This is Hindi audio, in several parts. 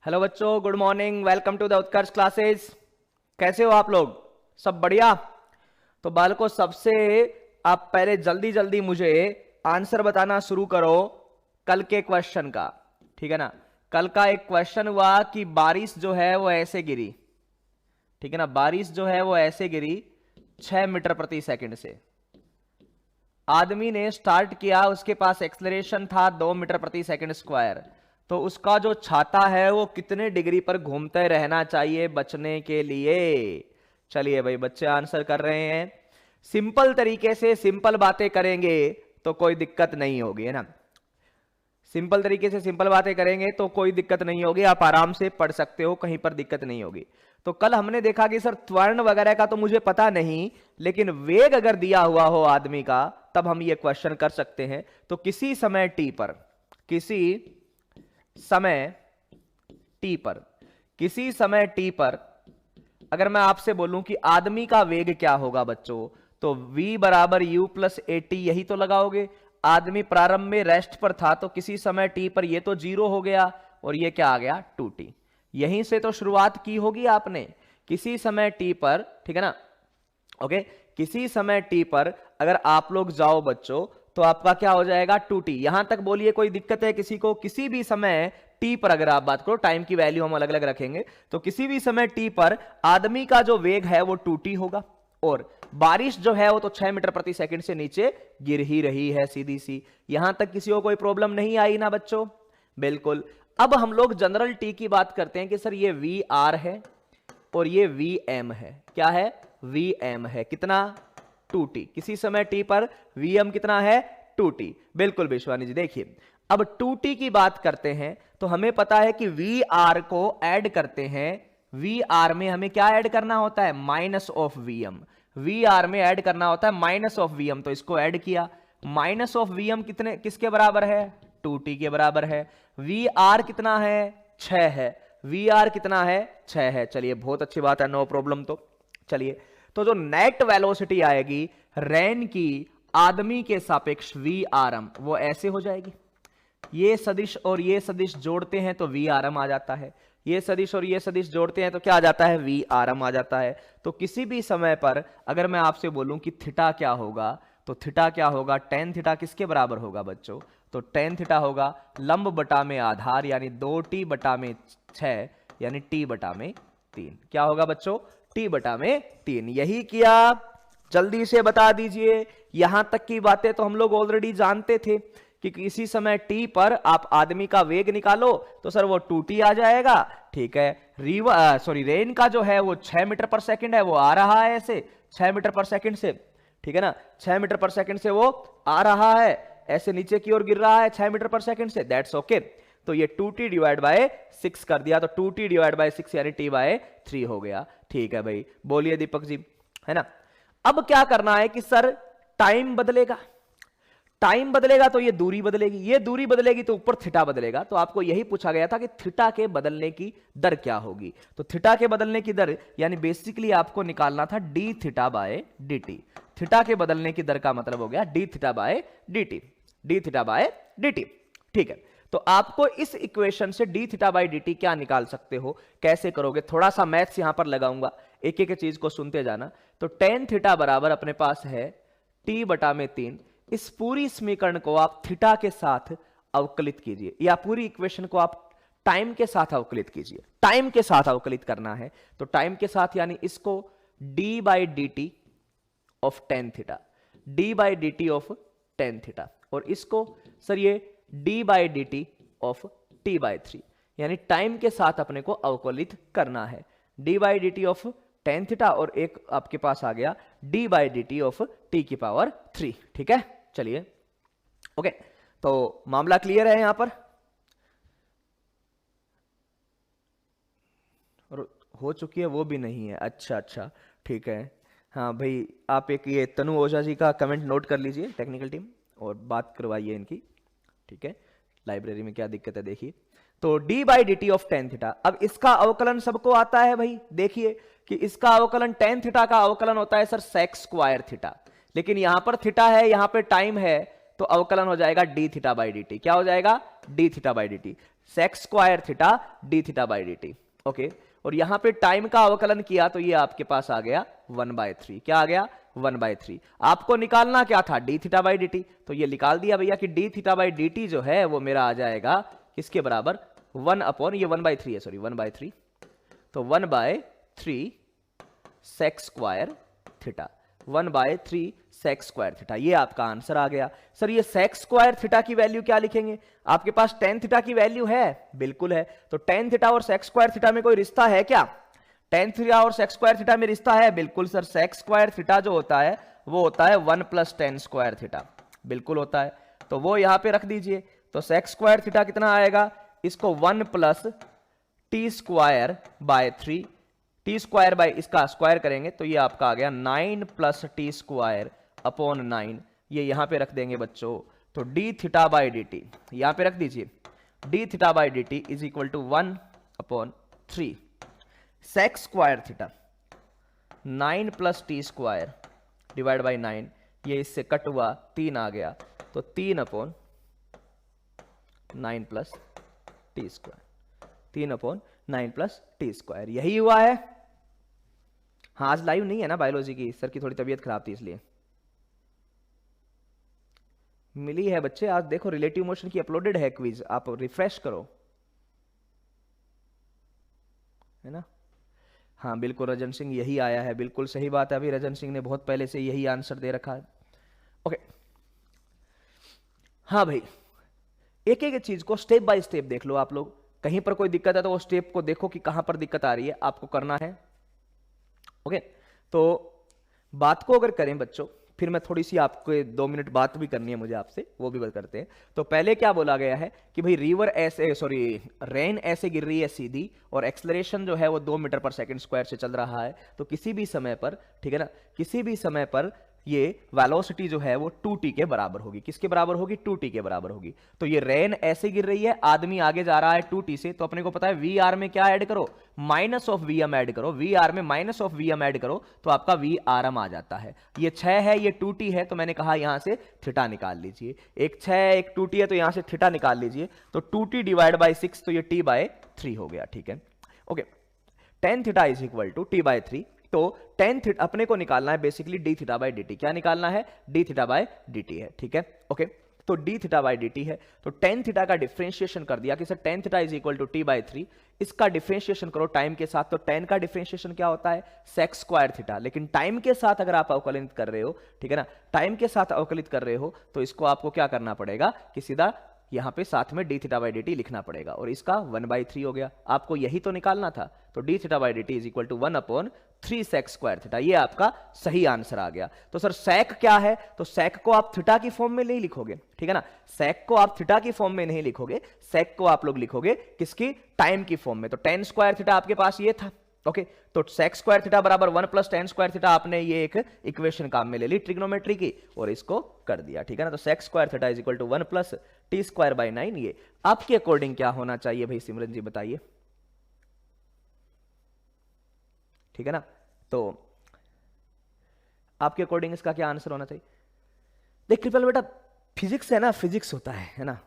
हेलो बच्चों, good morning. Welcome to the Utkarsh classes. कैसे हो आप लोग? सब बढ़िया? तो बालकों, सबसे आप पहले जल्दी जल्दी मुझे आंसर बताना शुरू करो कल के क्वेश्चन का। ठीक है ना? कल का एक क्वेश्चन हुआ कि बारिश जो है वो ऐसे गिरी। ठीक है ना? बारिश जो है वो ऐसे गिरी 6 मीटर प्रति सेकंड से। आदमी ने स्टार्ट किया, उसके पास एक्सलरेशन था 2 मीटर प्रति सेकंड स्क्वायर। तो उसका जो छाता है वो कितने डिग्री पर घूमते रहना चाहिए बचने के लिए? चलिए भाई, बच्चे आंसर कर रहे हैं। सिंपल तरीके से सिंपल बातें करेंगे तो कोई दिक्कत नहीं होगी, है ना? सिंपल तरीके से सिंपल बातें करेंगे तो कोई दिक्कत नहीं होगी, आप आराम से पढ़ सकते हो, कहीं पर दिक्कत नहीं होगी। तो कल हमने देखा कि सर त्वरण वगैरह का तो मुझे पता नहीं, लेकिन वेग अगर दिया हुआ हो आदमी का तब हम ये क्वेश्चन कर सकते हैं। तो किसी समय टी पर, किसी समय टी पर, किसी समय टी पर अगर मैं आपसे बोलूं कि आदमी का वेग क्या होगा बच्चों, तो v बराबर u प्लस ए टी, यही तो लगाओगे। आदमी प्रारंभ में रेस्ट पर था तो किसी समय t पर ये तो 0 हो गया और ये क्या आ गया 2t। यहीं से तो शुरुआत की होगी आपने, किसी समय t पर। ठीक है ना? ओके, किसी समय t पर अगर आप लोग जाओ बच्चों तो आपका क्या हो जाएगा 2t। यहां तक बोलिए कोई दिक्कत है किसी को? किसी भी समय t पर अगर आप बात करो, टाइम की वैल्यू हम अलग अलग रखेंगे, तो किसी भी समय t पर आदमी का जो वेग है वो 2t होगा और बारिश जो है वो तो 6 मीटर प्रति सेकंड से नीचे गिर ही रही है, सीधी सी। यहां तक किसी को कोई प्रॉब्लम नहीं आई ना बच्चों? बिल्कुल। अब हम लोग जनरल टी की बात करते हैं कि सर ये वी आर है और ये वी एम है। क्या है? वी एम है। कितना? 2t। किसी समय t पर वी एम कितना है? 2t। बिल्कुल विश्वानी जी। देखिए, अब 2t की बात करते हैं तो हमें पता है कि वी आर को ऐड करते हैं। वी आर में हमें क्या ऐड करना होता है? Minus of v m. V r में ऐड करना होता है माइनस ऑफ वी एम, तो इसको ऐड किया। माइनस ऑफ वी एम कितने, किसके बराबर है? 2t के बराबर है। वी आर कितना है? 6 है। वी आर कितना है? 6 है। चलिए, बहुत अच्छी बात है, नो प्रॉब्लम। तो चलिए, तो जो नेट वेलोसिटी आएगी रेन की आदमी के सापेक्ष वी आर एम, वो ऐसे हो जाएगी। ये सदिश और ये सदिश जोड़ते हैं तो वी आर एम आ जाता है। ये सदिश और ये सदिश जोड़ते हैं तो क्या आ जाता है? वी आर एम आ जाता है। तो किसी भी समय पर अगर मैं आपसे बोलूं कि थीटा क्या होगा, तो थीटा क्या होगा? टेन थीटा किसके बराबर होगा बच्चों? तो टेन थीटा होगा लंब बटा में आधार, यानी 2t बटा में 6, यानी t बटा में 3। क्या होगा बच्चों? t बटा में 3। यही किया। जल्दी से बता दीजिए। यहां तक की बातें तो हम लोग ऑलरेडी जानते थे कि किसी समय t पर आप आदमी का वेग निकालो तो सर वो 2t आ जाएगा। ठीक है, रेन का जो है वो 6 मीटर पर सेकंड है, वो आ रहा है ऐसे 6 मीटर पर सेकंड से। ठीक है ना? 6 मीटर पर सेकंड से वो आ रहा है, ऐसे नीचे की ओर गिर रहा है 6 मीटर पर सेकंड से। That's okay. तो ये 2t डिवाइड बाय 6 कर दिया, तो 2t डिवाइड बाय 6 यानी t बाय 3 हो गया। ठीक है भाई, बोलिए दीपक जी, है ना? अब क्या करना है कि सर टाइम बदलेगा। टाइम बदलेगा तो ये दूरी बदलेगी, ये दूरी बदलेगी तो ऊपर थीटा बदलेगा। तो आपको यही पूछा गया था कि थीटा के बदलने की दर क्या होगी। तो थीटा के बदलने की दर यानी बेसिकली आपको निकालना था D theta by D T. Theta के बदलने की दर का मतलब हो गया D theta by D T, D theta by D T. ठीक है, तो आपको इस इक्वेशन से D theta by D t क्या निकाल सकते हो? कैसे करोगे? थोड़ा सा मैथ्स यहां पर लगाऊंगा, एक एक चीज को सुनते जाना। तो टेन थीटा बराबर अपने पास है टी बटा में 3। इस पूरी समीकरण को आप थीटा के साथ अवकलित कीजिए, या पूरी इक्वेशन को आप टाइम के साथ अवकलित कीजिए। टाइम के साथ अवकलित करना है तो टाइम के साथ यानी इसको d by d T of tan theta, d by d T of tan theta, और इसको सर ये d by d T of t by 3, यानी टाइम के साथ अपने को अवकलित करना है। d by d T of tan theta और एक आपके पास आ गया d by d T of t की पावर 3। ठीक है, चलिए ओके। तो मामला क्लियर है यहां पर? और हो चुकी है वो भी नहीं है? अच्छा अच्छा, ठीक है। हाँ भाई, आप एक ये तनु ओझा जी का कमेंट नोट कर लीजिए, टेक्निकल टीम, और बात करवाइए इनकी। ठीक है, लाइब्रेरी में क्या दिक्कत है देखिए। तो d by d T of tan theta, अब इसका अवकलन सबको आता है भाई। देखिए कि इसका अवकलन टेन थीटा का अवकलन होता है सर सेक स्क्वायर थीटा, लेकिन यहां पर थीटा है, यहां पे टाइम है, तो अवकलन हो जाएगा d theta by d t. क्या हो जाएगा? D theta by d t, sec square theta d theta by d t. Okay, और यहां पे टाइम का अवकलन किया तो ये आपके पास आ गया 1/3। क्या आ गया? 1/3। आपको निकालना क्या था? D theta by d T, तो ये निकाल दिया भैया कि D theta by d T जो है वो मेरा आ जाएगा किसके बराबर? 1 अपॉन, ये 1/3 है, सॉरी 1/3, तो 1/3 sec square theta, 1/3 sec square theta. ये आपका आंसर आ गया। सर ये सेक स्क्वायर थीटा की वैल्यू क्या लिखेंगे? आपके पास टेन थीटा की वैल्यू है, बिल्कुल है, तो टेन थीटा और सेक स्क्वायर थीटा में कोई रिश्ता है क्या? टेन थीटा और सेक स्क्वायर थीटा में रिश्ता है, बिल्कुल सर। सेक स्क्वायर थीटा जो होता है वो होता है 1 + टेन स्क्वायर थीटा, बिल्कुल होता है, तो वो यहां पे रख दीजिए। तो सेक स्क्वायर थीटा कितना आएगा? इसको 1 + t square by 3, T square by इसका स्क्वायर करेंगे तो ये आपका आ गया 9 + टी स्क्वायर अपॉन 9। ये यहां पे रख देंगे बच्चों, तो d theta by d t यहां पे रख दीजिए, d theta by d t is equal to 1/3 sec square theta 9 + t square divide by 9, ये इससे कट हुआ 3 आ गया, तो 3/9 + टी स्क्वायर, 3/9 + टी स्क्वायर, यही हुआ है। हाँ आज लाइव नहीं है ना बायोलॉजी की, सर की थोड़ी तबीयत खराब थी इसलिए। मिली है बच्चे, आज देखो रिलेटिव मोशन की अपलोडेड है क्विज, आप रिफ्रेश करो, है ना। हाँ बिल्कुल रजन सिंह यही आया है, बिल्कुल सही बात है, अभी रजन सिंह ने बहुत पहले से यही आंसर दे रखा है। ओके, हाँ भाई, एक एक चीज को स्टेप बाय स्टेप देख लो आप लोग। कहीं पर कोई दिक्कत है तो वो स्टेप को देखो कि कहां पर दिक्कत आ रही है, आपको करना है। ओके, तो बात को अगर करें बच्चों, फिर मैं थोड़ी सी आपको 2 मिनट बात भी करनी है मुझे आपसे, वो भी बात करते हैं। तो पहले क्या बोला गया है कि भाई रिवर ऐसे, सॉरी रेन ऐसे गिर रही है सीधी, और एक्सलरेशन जो है वो 2 मीटर/सेकंड स्क्वायर से चल रहा है, तो किसी भी समय पर, ठीक है ना, किसी भी समय पर ये वेलोसिटी जो है वो 2t के बराबर होगी। किसके बराबर होगी? 2t के बराबर होगी। तो ये रेन ऐसे गिर रही है, आदमी आगे जा रहा है 2t से, तो अपने को पता है वी में क्या ऐड करो? -(Vm) ऐड करो। वी में -(Vm) ऐड करो तो आपका Vrm आ जाता है। ये 6 है, ये 2t है, तो मैंने कहा यहां से थीटा निकाल लीजिए। एक 6 है, एक 2t है, तो यहां से थीटा निकाल लीजिए। तो 2t डिवाइड बाई 6, तो ये t/3 हो गया, ठीक है। Okay, tan theta is equal to t/3, तो tan थीटा अपने को निकालना है basically d theta by d t. क्या निकालना है? D theta by d t है, ठीक है। ओके, तो d theta by d t है, तो tan थीटा का डिफरेंशिएशन कर दिया कि sir tan theta is equal to t/3, इसका डिफरेंशिएशन करो टाइम के साथ, तो tan का डिफरेंशिएशन क्या होता है? Sec square theta. लेकिन टाइम के साथ अगर आप अवकलित कर रहे हो, ठीक है ना, टाइम के साथ अवकलित कर रहे हो, तो इसको आपको क्या करना पड़ेगा कि सीधा यहां पे साथ में D theta by d T लिखना पड़ेगा, और इसका 1/3 हो गया। आपको यही तो निकालना था, तो d theta by d t is equal to 1/3 sec square theta, ये आपका सही आंसर आ गया। तो सर सेक क्या है? तो सेक को आप थीटा की फॉर्म में नहीं लिखोगे, ठीक है ना, सेक को आप थीटा की फॉर्म में नहीं लिखोगे, सेक को आप लोग लिखोगे किसकी? टाइम की फॉर्म में। तो tan स्क्वायर थीटा आपके पास ये था, ओके, तो सेक स्क्वायर थीटा बराबर 1 + tan स्क्वायर थीटा, आपने ये एक इक्वेशन काम में ले ली ट्रिग्नोमेट्री की, और इसको कर दिया, ठीक है ना। तो sec square theta is equal to 1 + t square by 9। ये आपके अकॉर्डिंग क्या होना चाहिए भाई सिमरन जी, बताइए, ठीक है ना। तो आपके अकॉर्डिंग इसका क्या आंसर होना चाहिए? देख कृपल बेटा, फिजिक्स है ना, फिजिक्स होता है ना।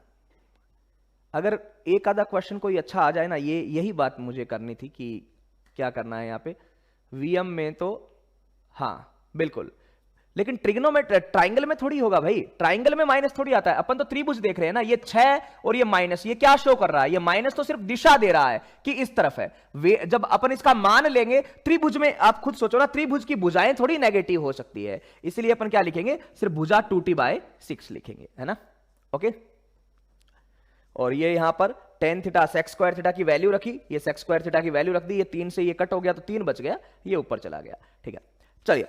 अगर एक आधा क्वेश्चन कोई अच्छा आ जाए ना, ये यही बात मुझे करनी थी कि क्या करना है यहाँ पे वीएम में, तो हाँ बिल्कुल, लेकिन ट्रिग्नोमेट्री ट्राइंगल में थोड़ी होगा भाई, ट्राइंगल में माइनस थोड़ी आता है। अपन तो त्रिभुज देख रहे हैं ना, ये 6 और ये माइनस, ये क्या शो कर रहा है? ये माइनस तो सिर्फ दिशा दे रहा है कि इस तरफ है। वे जब अपन इसका मान लेंगे त्रिभुज में, आप खुद सोचो ना, त्रिभुज की भुजाएं थोड़ी नेगेटिव हो सकती है, इसलिए अपन क्या लिखेंगे? सिर्फ भुजा 2t/6 लिखेंगे, है ना। ओके, और ये यहां पर tan theta sec square theta की वैल्यू रखी, ये सेक स्क्वायर थीटा की वैल्यू रख दी, ये 3 से ये कट हो गया तो 3 बच गया, ये ऊपर चला गया, ठीक है। चलिए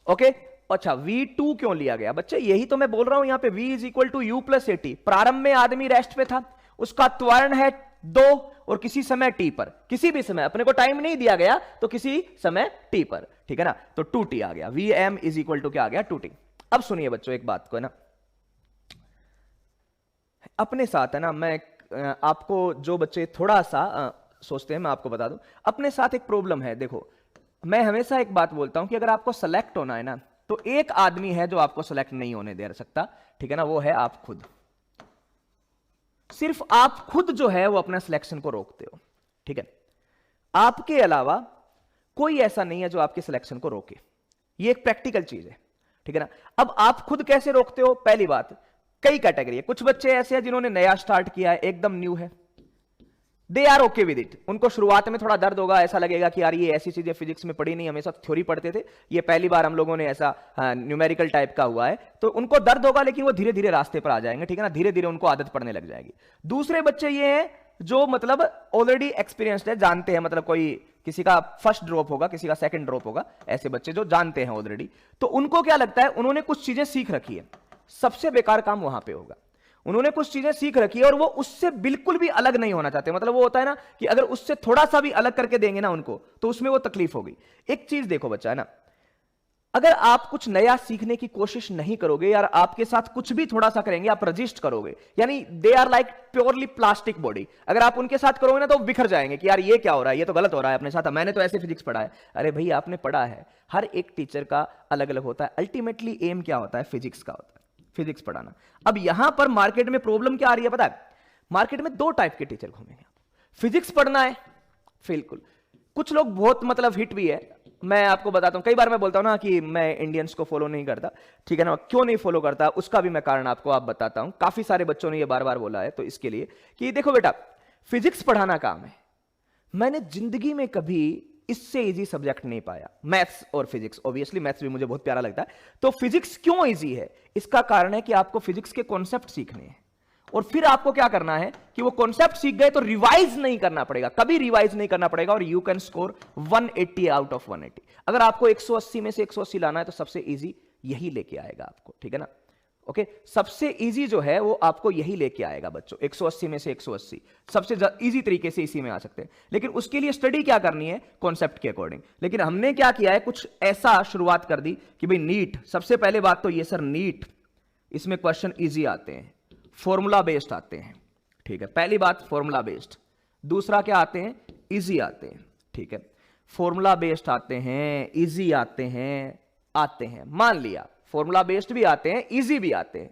ओके, अच्छा v2 क्यों लिया गया बच्चे? यही तो मैं बोल रहा हूं, यहां पे v is equal to u + at। प्रारंभ में आदमी रेस्ट पे था, उसका त्वरण है 2, और किसी समय t पर, किसी भी समय, अपने को टाइम नहीं दिया गया, तो किसी समय t पर, ठीक है ना, तो 2t आ गया। vm इज इक्वल टू क्या आ गया? 2t। अब सुनिए बच्चों एक बात को, है ना, अपने साथ है ना, मैं आपको जो बच्चे थोड़ा सा सोचते हैं, मैं आपको बता दूं, अपने साथ एक प्रॉब्लम है। देखो, मैं हमेशा एक बात बोलता हूं कि अगर आपको सेलेक्ट होना है ना, तो एक आदमी है जो आपको सेलेक्ट नहीं होने दे सकता, ठीक है ना, वो है आप खुद। सिर्फ आप खुद जो है वो अपना सिलेक्शन को रोकते हो, ठीक है। आपके अलावा कोई ऐसा नहीं है जो आपके सिलेक्शन को रोके, ये एक प्रैक्टिकल चीज है, ठीक है ना। अब आप खुद कैसे रोकते हो? पहली बात, कई कैटेगरी है। कुछ बच्चे ऐसे हैं जिन्होंने नया स्टार्ट किया है, एकदम न्यू है, they are okay with it. उनको शुरुआत में थोड़ा दर्द होगा, ऐसा लगेगा कि यार ये ऐसी चीजें फिजिक्स में पढ़ी नहीं, हमेशा थ्योरी पढ़ते थे, ये पहली बार हम लोगों ने ऐसा न्यूमेरिकल टाइप का हुआ है, तो उनको दर्द होगा, लेकिन वो धीरे धीरे रास्ते पर आ जाएंगे, ठीक है ना, धीरे धीरे उनको आदत पड़ने लग जाएगी। दूसरे बच्चे ये हैं जो मतलब ऑलरेडी एक्सपीरियंस्ड है, जानते हैं, मतलब कोई किसी का फर्स्ट ड्रॉप होगा, किसी का सेकंड ड्रॉप होगा, ऐसे बच्चे जो जानते हैं ऑलरेडी, तो उनको क्या लगता है, उन्होंने कुछ चीजें सीख रखी है, सबसे बेकार काम वहां पे होगा। उन्होंने कुछ चीजें सीख रखी है और वो उससे बिल्कुल भी अलग नहीं होना चाहते, मतलब वो होता है ना कि अगर उससे थोड़ा सा भी अलग करके देंगे ना उनको, तो उसमें वो तकलीफ होगी। एक चीज देखो बच्चा, है ना, अगर आप कुछ नया सीखने की कोशिश नहीं करोगे यार, आपके साथ कुछ भी थोड़ा सा करेंगे, आप रजिस्ट करोगे, यानी they are like purely plastic body, अगर आप उनके साथ करोगे ना तो बिखर जाएंगे कि यार ये क्या हो रहा है, ये तो गलत हो रहा है अपने साथ, मैंने तो ऐसे फिजिक्स पढ़ा है। अरे भाई आपने पढ़ा है, हर एक टीचर का अलग अलग होता है, अल्टीमेटली एम क्या होता है, फिजिक्स का होता है, फिजिक्स पढ़ाना। अब यहां पर मार्केट में प्रॉब्लम क्या आ रही है पता है, मार्केट में दो टाइप के टीचर घूमेंगे। फिजिक्स पढ़ना है, बिल्कुल, कुछ लोग बहुत मतलब हिट भी है, मैं आपको बताता हूं, कई बार मैं बोलता हूं ना कि मैं इंडियंस को फॉलो नहीं करता, ठीक है ना, क्यों नहीं फॉलो करता, उसका भी मैं कारण आपको आप बताता हूं। काफी सारे बच्चों ने ये बार बार बोला है, तो इसके लिए कि देखो बेटा, फिजिक्स पढ़ाना काम है, मैंने जिंदगी में कभी इससे इजी सब्जेक्ट नहीं पाया, मैथ्स और फिजिक्स। ऑब्वियसली मैथ्स भी मुझे बहुत प्यारा लगता है, तो फिजिक्स क्यों इजी है, इसका कारण है कि आपको फिजिक्स के कॉन्सेप्ट सीखने हैं, और फिर आपको क्या करना है कि वो कॉन्सेप्ट सीख गए तो रिवाइज नहीं करना पड़ेगा, कभी रिवाइज नहीं करना पड़ेगा, और you can score 180 out of 180। अगर आपको 180 में से 180 लाना है तो सबसे इजी यही लेके आएगा आपको, ठीक है ना, ओके। सबसे इजी जो है वो आपको यही लेके आएगा बच्चों, 180 में से 180 सबसे इजी तरीके से इसी में आ सकते हैं, लेकिन उसके लिए स्टडी क्या करनी है, कॉन्सेप्ट के अकॉर्डिंग। लेकिन हमने क्या किया है, कुछ ऐसा शुरुआत कर दी कि भाई नीट, सबसे पहले बात तो ये सर, नीट इसमें क्वेश्चन इजी आते हैं, फॉर्मूला बेस्ड आते हैं, ठीक है, पहली बात फॉर्मूला बेस्ड। दूसरा क्या आते हैं, इजी आते हैं, ठीक है, फॉर्मूला बेस्ड आते हैं, इजी आते हैं, मान लिया फॉर्मूला बेस्ड भी आते हैं, इजी भी आते हैं,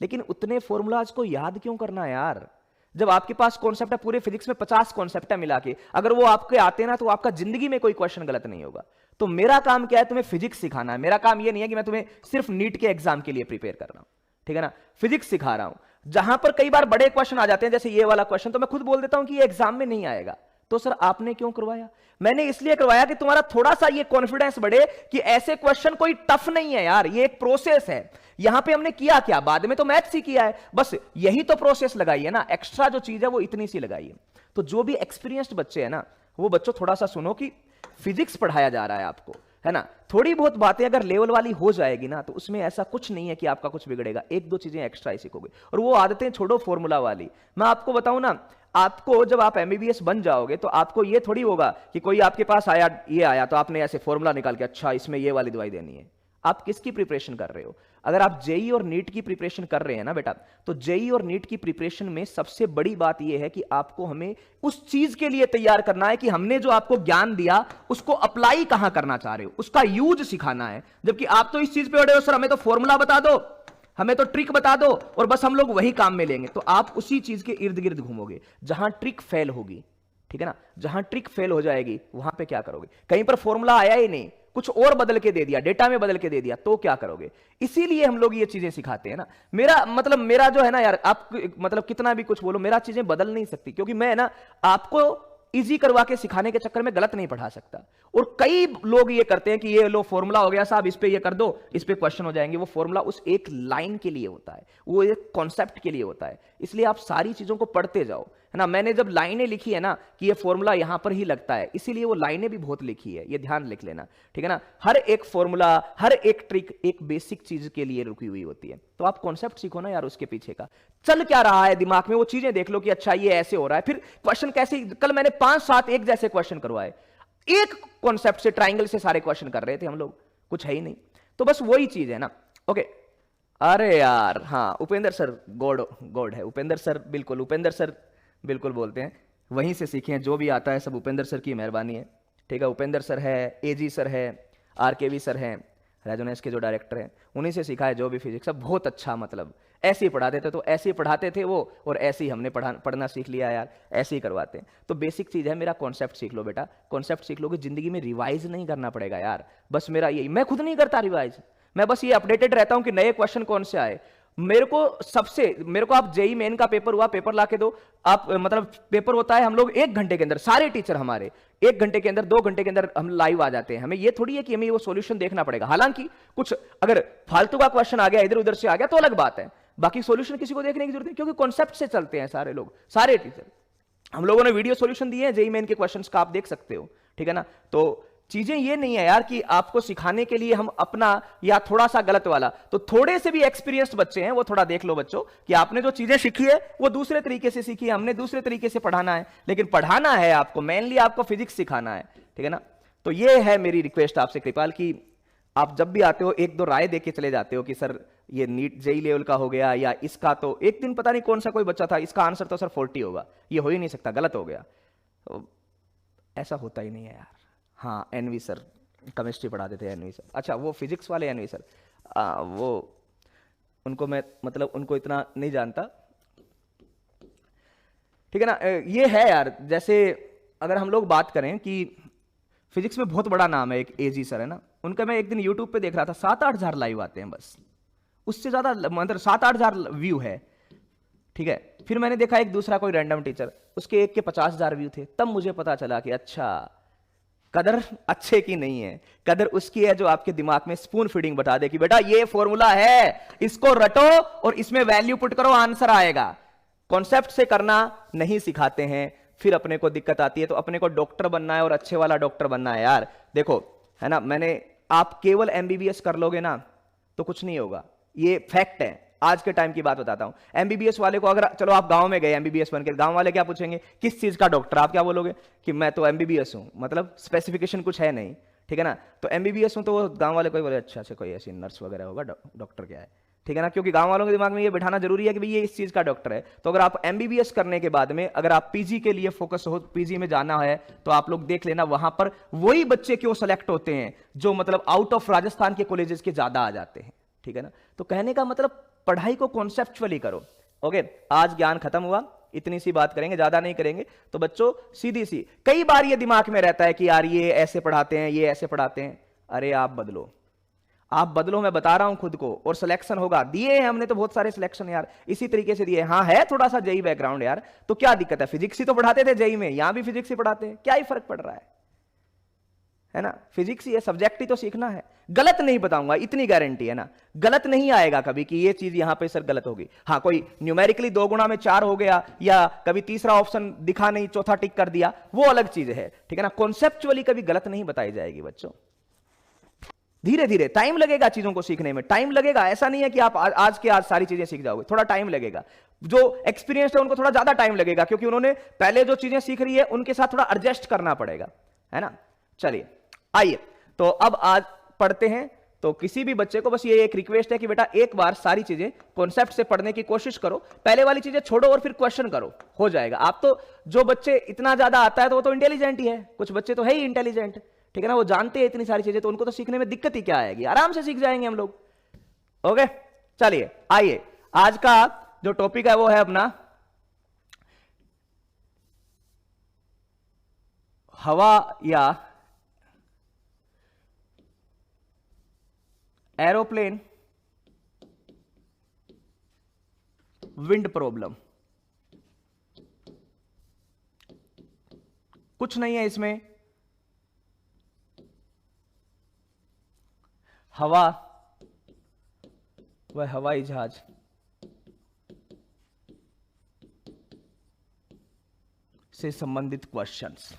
लेकिन उतने फॉर्मूलाज को याद क्यों करना है यार, जब आपके पास कॉन्सेप्ट है, पूरे फिजिक्स में 50 कॉन्सेप्ट है मिला के, अगर वो आपके आते हैं ना तो आपका जिंदगी में कोई क्वेश्चन गलत नहीं होगा। तो मेरा काम क्या है, तुम्हें फिजिक्स सिखाना है, मेरा काम ये नहीं है कि मैं तुम्हें सिर्फ नीट के एग्जाम के लिए प्रिपेयर कर रहा हूं, ठीक है ना, फिजिक्स सिखा रहा हूं। जहां पर कई बार बड़े क्वेश्चन आ जाते हैं, जैसे ये वाला क्वेश्चन, तो मैं खुद बोल देता हूं कि ये एग्जाम में नहीं आएगा, तो सर आपने क्यों करवाया? मैंने इसलिए करवाया कि तुम्हारा थोड़ा सा ये कॉन्फिडेंस बढ़े कि ऐसे क्वेश्चन कोई टफ नहीं है यार, ये एक प्रोसेस है। यहां पे हमने किया क्या, बाद में तो मैथ्स ही किया है, बस यही तो प्रोसेस लगाई है ना, एक्स्ट्रा जो चीज है वो इतनी सी लगाई है। तो जो भी एक्सपीरियंस्ड बच्चे हैं ना, वो बच्चों थोड़ा सा सुनो कि फिजिक्स पढ़ाया जा रहा है आपको, है ना, थोड़ी बहुत बातें अगर लेवल वाली हो जाएगी ना, तो उसमें ऐसा कुछ नहीं है कि आपका कुछ बिगड़ेगा, एक दो चीजें एक्स्ट्रा ही सीखोगे, और वो आदतें छोड़ो फॉर्मूला वाली। मैं आपको बताऊं ना, आपको जब आप एमबीबीएस बन जाओगे तो आपको ये थोड़ी होगा कि कोई आपके पास आया, ये आया तो आपने ऐसे फॉर्मूला निकाल के, अच्छा इसमें ये वाली दवाई देनी है। आप किसकी प्रिपरेशन कर रहे हो? अगर आप जेई और नीट की प्रिपरेशन कर रहे हैं ना बेटा, तो जेई और नीट की प्रिपरेशन में सबसे बड़ी बात यह है कि आपको हमें उस चीज के लिए तैयार करना है कि हमने जो आपको ज्ञान दिया उसको अप्लाई कहां करना चाह रहे हो, उसका यूज सिखाना है। जबकि आप तो इस चीज पे अड़े हो, सर हमें तो फॉर्मूला बता दो, हमें तो ट्रिक बता दो, और बस हम लोग वही काम में लेंगे, तो आप उसी चीज के इर्द गिर्द घूमोगे। जहां ट्रिक फेल होगी, ठीक है ना, जहां ट्रिक फेल हो जाएगी वहां पे क्या करोगे? कहीं पर फॉर्मूला आया ही नहीं, कुछ और बदल के दे दिया, डेटा में बदल के दे दिया, तो क्या करोगे? इसीलिए हम लोग ये चीजें सिखाते हैं ना। मेरा जो है ना यार, आप मतलब कितना भी कुछ बोलो, मेरा चीजें बदल नहीं सकती, क्योंकि मैं ना आपको इजी करवा के सिखाने के चक्कर में गलत नहीं पढ़ा सकता। और कई लोग ये करते हैं कि ये लो फॉर्मूला हो गया साहब, इस पे ये कर दो, इस पे क्वेश्चन हो जाएंगे। वो फॉर्मूला उस एक लाइन के लिए होता है, वो एक कॉन्सेप्ट के लिए होता है, इसलिए आप सारी चीजों को पढ़ते जाओ, है ना। मैंने जब लाइनें लिखी है ना कि ये फॉर्मूला यहां पर ही लगता है, इसीलिए वो लाइनें भी बहुत लिखी है, ये ध्यान लिख लेना, ठीक है ना। हर एक फॉर्मूला, हर एक ट्रिक एक बेसिक चीज के लिए रुकी हुई होती है। तो आप कॉन्सेप्ट सीखो ना यार, उसके पीछे का चल क्या रहा है दिमाग में, वो चीजें देख लो कि अच्छा ये ऐसे हो रहा है। फिर क्वेश्चन कैसे, कल मैंने 5-7 एक जैसे क्वेश्चन करवाए, एक कॉन्सेप्ट से, ट्राइंगल से सारे क्वेश्चन कर रहे थे हम लोग, कुछ है ही नहीं। तो बस वही चीज है ना, ओके। अरे यार हाँ, उपेंद्र सर गॉड है, उपेंद्र सर, बिल्कुल उपेंद्र सर बिल्कुल बोलते हैं, वहीं से सीखे हैं, जो भी आता है सब उपेंद्र सर की मेहरबानी है, ठीक है। उपेंद्र सर है, एजी सर है, आरकेवी सर है रेजोनेंस के जो डायरेक्टर हैं उन्हीं से सीखा है जो भी फिजिक्स है, बहुत अच्छा, मतलब ऐसे ही पढ़ाते थे, तो ऐसे ही पढ़ाते थे वो, और ऐसे ही हमने पढ़ना सीख लिया यार, ऐसे ही करवाते हैं। तो बेसिक चीज़ है, मेरा कॉन्सेप्ट सीख लो बेटा, कॉन्सेप्ट सीख लो कि जिंदगी में रिवाइज नहीं करना पड़ेगा यार, बस मेरा यही, मैं खुद नहीं करता रिवाइज, मैं बस ये अपडेटेड रहता हूं कि नए क्वेश्चन कौन से आए। मेरे को आप जेई मेन का पेपर हुआ, पेपर लाके दो आप, मतलब पेपर होता है हम लोग 1 घंटे के अंदर, सारे टीचर हमारे 1 घंटे के अंदर 2 घंटे के अंदर हम लाइव आ जाते हैं। हमें ये थोड़ी है कि हमें वो सॉल्यूशन देखना पड़ेगा, हालांकि कुछ अगर फालतू का क्वेश्चन आ गया, इधर उधर से आ गया तो अलग बात है, बाकी सॉल्यूशन किसी को देखने की जरूरत नहीं, क्योंकि कॉन्सेप्ट से चलते हैं सारे लोग, सारे टीचर। हम लोगों ने वीडियो सॉल्यूशन दिए हैं जेई मेन के क्वेश्चंस का, आप देख सकते हो, ठीक है ना। तो चीजें ये नहीं है यार कि आपको सिखाने के लिए हम अपना या थोड़ा सा गलत वाला, तो थोड़े से भी एक्सपीरियंस्ड बच्चे हैं वो थोड़ा देख लो बच्चों कि आपने जो चीजें सीखी है वो दूसरे तरीके से सीखी है, हमने दूसरे तरीके से पढ़ाना है, लेकिन पढ़ाना है आपको, मेनली आपको फिजिक्स सिखाना है, ठीक है ना। तो ये है मेरी रिक्वेस्ट आपसे कृपाल कि आप जब भी आते हो 1-2 राय देके चले जाते हो कि सर ये नीट जेई लेवल का हो गया, या इसका तो एक दिन पता नहीं कौन सा कोई बच्चा था, इसका आंसर तो सर 40 होगा, ये हो ही नहीं सकता, गलत हो गया। तो ऐसा होता ही नहीं है यार। हाँ, एनवी सर केमिस्ट्री पढ़ाते थे, एनवी सर, अच्छा वो फिजिक्स वाले एनवी सर, वो उनको मैं मतलब उनको इतना नहीं जानता, ठीक है ना। ये है यार, जैसे अगर हम लोग बात करें कि फिजिक्स में बहुत बड़ा नाम है एक एजी सर है ना, उनका मैं एक दिन यूट्यूब पे देख रहा था, 7-8 हजार लाइव आते हैं बस, उससे ज्यादा मतलब 7-8 हजार व्यू है, ठीक है। फिर मैंने देखा एक दूसरा कोई रैंडम टीचर, उसके एक के 50 हजार व्यू थे, तब मुझे पता चला कि अच्छा कदर अच्छे की नहीं है, कदर उसकी है जो आपके दिमाग में स्पून फीडिंग बता दे कि बेटा ये फॉर्मूला है, इसको रटो और इसमें वैल्यू पुट करो, आंसर आएगा। कॉन्सेप्ट से करना नहीं सिखाते हैं, फिर अपने को दिक्कत आती है। तो अपने को डॉक्टर बनना है और अच्छे वाला डॉक्टर बनना है यार, देखो है ना, आप केवल एमबीबीएस कर लोगे ना तो कुछ नहीं होगा, ये फैक्ट है, आज के टाइम की बात बताता हूं। एमबीबीएस वाले को अगर, चलो आप गांव में गए एमबीबीएस बनकर, गांव वाले क्या पूछेंगे किस चीज का डॉक्टर, आप क्या बोलोगे कि मैं तो एमबीबीएस हूं, मतलब स्पेसिफिकेशन कुछ है नहीं, ठीक है ना। तो एमबीबीएस हूं तो वो गांव वाले कोई बोले अच्छा अच्छा कोई ऐसी नर्स वगैरह होगा, डॉक्टर क्या है, ठीक है ना, क्योंकि गांव वालों के दिमाग में ये बिठाना जरूरी है कि भाई ये इस चीज का डॉक्टर है। तो अगर आप एमबीबीएस करने के बाद में अगर आप पीजी के लिए फोकस हो, पीजी में जाना है, तो आप लोग देख लेना वहां पर वही बच्चे क्यों सेलेक्ट होते हैं जो मतलब आउट ऑफ राजस्थान के कॉलेजेस के ज्यादा आ जाते हैं, ठीक है ना। तो कहने का मतलब पढ़ाई को कॉन्सेप्चुअली करो। ओके, आज ज्ञान खत्म हुआ, इतनी सी बात करेंगे, ज्यादा नहीं करेंगे। तो बच्चों सीधी सी, कई बार ये दिमाग में रहता है कि यार ये ऐसे पढ़ाते हैं, ये ऐसे पढ़ाते हैं, अरे आप बदलो, आप बदलो, मैं बता रहा हूं खुद को, और सिलेक्शन होगा। दिए हैं हमने तो बहुत सारे सिलेक्शन यार, इसी तरीके से दिए। हाँ है थोड़ा सा जेई बैकग्राउंड यार, तो क्या दिक्कत है, फिजिक्स ही तो पढ़ाते थे जेई में, यहां भी फिजिक्स ही पढ़ाते हैं, क्या ही फर्क पड़ रहा है ना। फिजिक्स ही है, सब्जेक्ट ही तो सीखना है। गलत नहीं बताऊंगा, इतनी गारंटी है ना, गलत नहीं आएगा कभी कि ये चीज यहां पे सर गलत होगी। हाँ कोई न्यूमेरिकली 2 गुणा में 4 हो गया, या कभी तीसरा ऑप्शन दिखा नहीं, चौथा टिक कर दिया, वो अलग चीज है, ठीक है ना। कॉन्सेप्चुअली कभी गलत नहीं बताई जाएगी बच्चों। धीरे धीरे टाइम लगेगा चीजों को सीखने में, टाइम लगेगा, ऐसा नहीं है कि आप आज के आज सारी चीजें सीख जाओगे, थोड़ा टाइम लगेगा। जो एक्सपीरियंस है उनको थोड़ा ज्यादा टाइम लगेगा, क्योंकि उन्होंने पहले जो चीजें सीख रही है उनके साथ थोड़ा एडजस्ट करना पड़ेगा, है ना। चलिए आइए, तो अब आज पढ़ते हैं। तो किसी भी बच्चे को बस ये एक रिक्वेस्ट है कि बेटा एक बार सारी चीजें कॉन्सेप्ट से पढ़ने की कोशिश करो, पहले वाली चीजें छोड़ो और फिर क्वेश्चन करो, हो जाएगा। आप तो जो बच्चे इतना ज्यादा आता है तो वो तो इंटेलिजेंट ही है, कुछ बच्चे तो है ही इंटेलिजेंट, ठीक है ना, वो जानते हैं इतनी सारी चीजें, तो उनको तो सीखने में दिक्कत ही क्या आएगी, आराम से सीख जाएंगे हम लोग। ओके चलिए आइए, आज का जो टॉपिक है वो है अपना हवा या एरोप्लेन विंड प्रॉब्लम। कुछ नहीं है इसमें, हवा व हवाई जहाज से संबंधित क्वेश्चंस,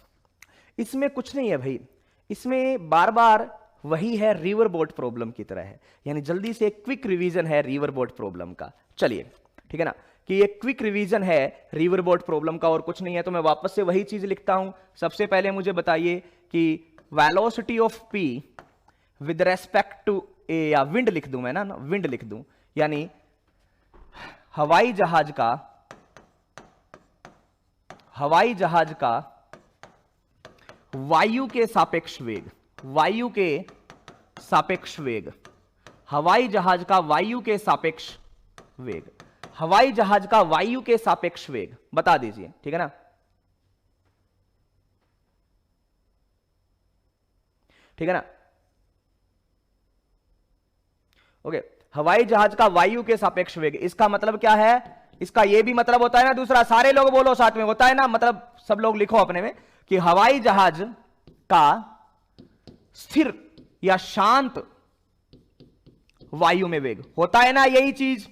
इसमें कुछ नहीं है भाई, इसमें बार बार वही है, रिवर बोट प्रॉब्लम की तरह है, यानी जल्दी से एक क्विक रिवीजन है रिवर बोट प्रॉब्लम का। चलिए ठीक है ना, कि ये क्विक रिवीजन है रिवर बोट प्रॉब्लम का और कुछ नहीं है। तो मैं वापस से वही चीज लिखता हूं। सबसे पहले मुझे बताइए कि velocity of P with respect to A, या विंड लिख दूं मैं ना, विंड लिख दूं, यानी हवाई जहाज का वायु के सापेक्ष वेग, वायु के सापेक्ष वेग, हवाई जहाज का वायु के सापेक्ष वेग, हवाई जहाज का वायु के सापेक्ष वेग बता दीजिए, ठीक है ना। ठीक है ना, ओके। हवाई जहाज का वायु के सापेक्ष वेग, इसका मतलब क्या है, इसका यह भी मतलब होता है ना, दूसरा सारे लोग बोलो साथ में, होता है ना, मतलब सब लोग लिखो अपने में कि हवाई जहाज का स्थिर या शांत वायु में वेग होता है ना, यही चीज।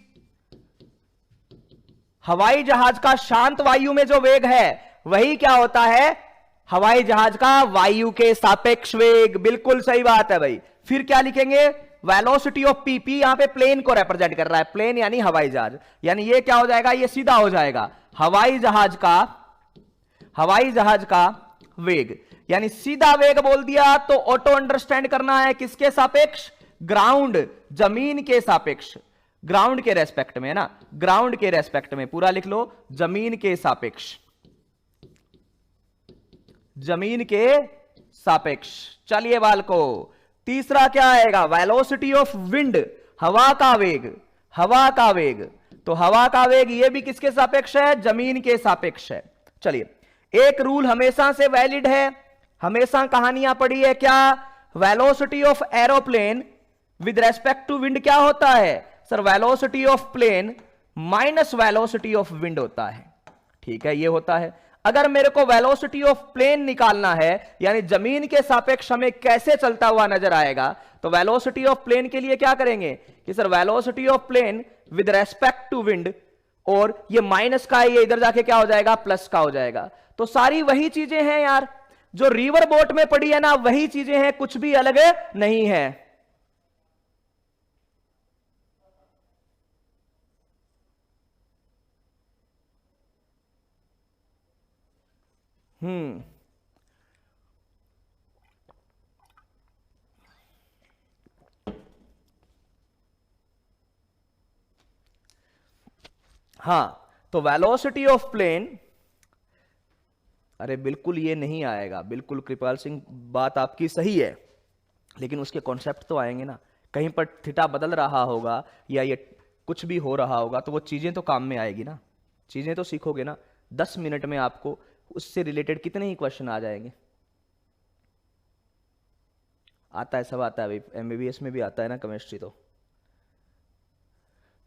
हवाई जहाज का शांत वायु में जो वेग है वही क्या होता है, हवाई जहाज का वायु के सापेक्ष वेग। बिल्कुल सही बात है भाई। फिर क्या लिखेंगे, वेलोसिटी ऑफ पीपी, यहां पे प्लेन को रिप्रेजेंट कर रहा है, प्लेन यानी हवाई जहाज, यानी ये क्या हो जाएगा, ये सीधा हो जाएगा हवाई जहाज का वेग, यानी सीधा वेग बोल दिया तो ऑटो अंडरस्टैंड करना है किसके सापेक्ष, ग्राउंड, जमीन के सापेक्ष, ग्राउंड के रेस्पेक्ट में है ना, ग्राउंड के रेस्पेक्ट में पूरा लिख लो, जमीन के सापेक्ष, जमीन के सापेक्ष। चलिए बालको, तीसरा क्या आएगा, वेलोसिटी ऑफ विंड, हवा का वेग, हवा का वेग, तो हवा का वेग ये भी किसके सापेक्ष है, जमीन के सापेक्ष है। चलिए, एक रूल हमेशा से वैलिड है, हमेशा कहानियां पढ़ी है क्या, velocity of aeroplane with respect to wind क्या होता है sir, velocity of plane minus velocity of wind होता है। ठीक है, ये होता है। अगर मेरे को वेलोसिटी ऑफ प्लेन निकालना है, यानी जमीन के सापेक्ष हमें कैसे चलता हुआ नजर आएगा, तो वेलोसिटी ऑफ प्लेन के लिए क्या करेंगे कि sir velocity of plane with respect to wind, और ये माइनस का है, ये इधर जाके क्या हो जाएगा, प्लस का हो जाएगा। तो सारी वही चीजें हैं यार जो रिवर बोट में पड़ी है ना, वही चीजें हैं, कुछ भी अलग नहीं है। हाँ, तो वेलोसिटी ऑफ प्लेन, अरे बिल्कुल ये नहीं आएगा, बिल्कुल कृपाल सिंह बात आपकी सही है, लेकिन उसके कॉन्सेप्ट तो आएंगे ना, कहीं पर थीटा बदल रहा होगा या ये कुछ भी हो रहा होगा तो वो चीजें तो काम में आएगी ना, चीजें तो सीखोगे ना। 10 मिनट में आपको उससे रिलेटेड कितने ही क्वेश्चन आ जाएंगे। आता है, सब आता है भाई, एमबीबीएस में भी आता है ना केमिस्ट्री, तो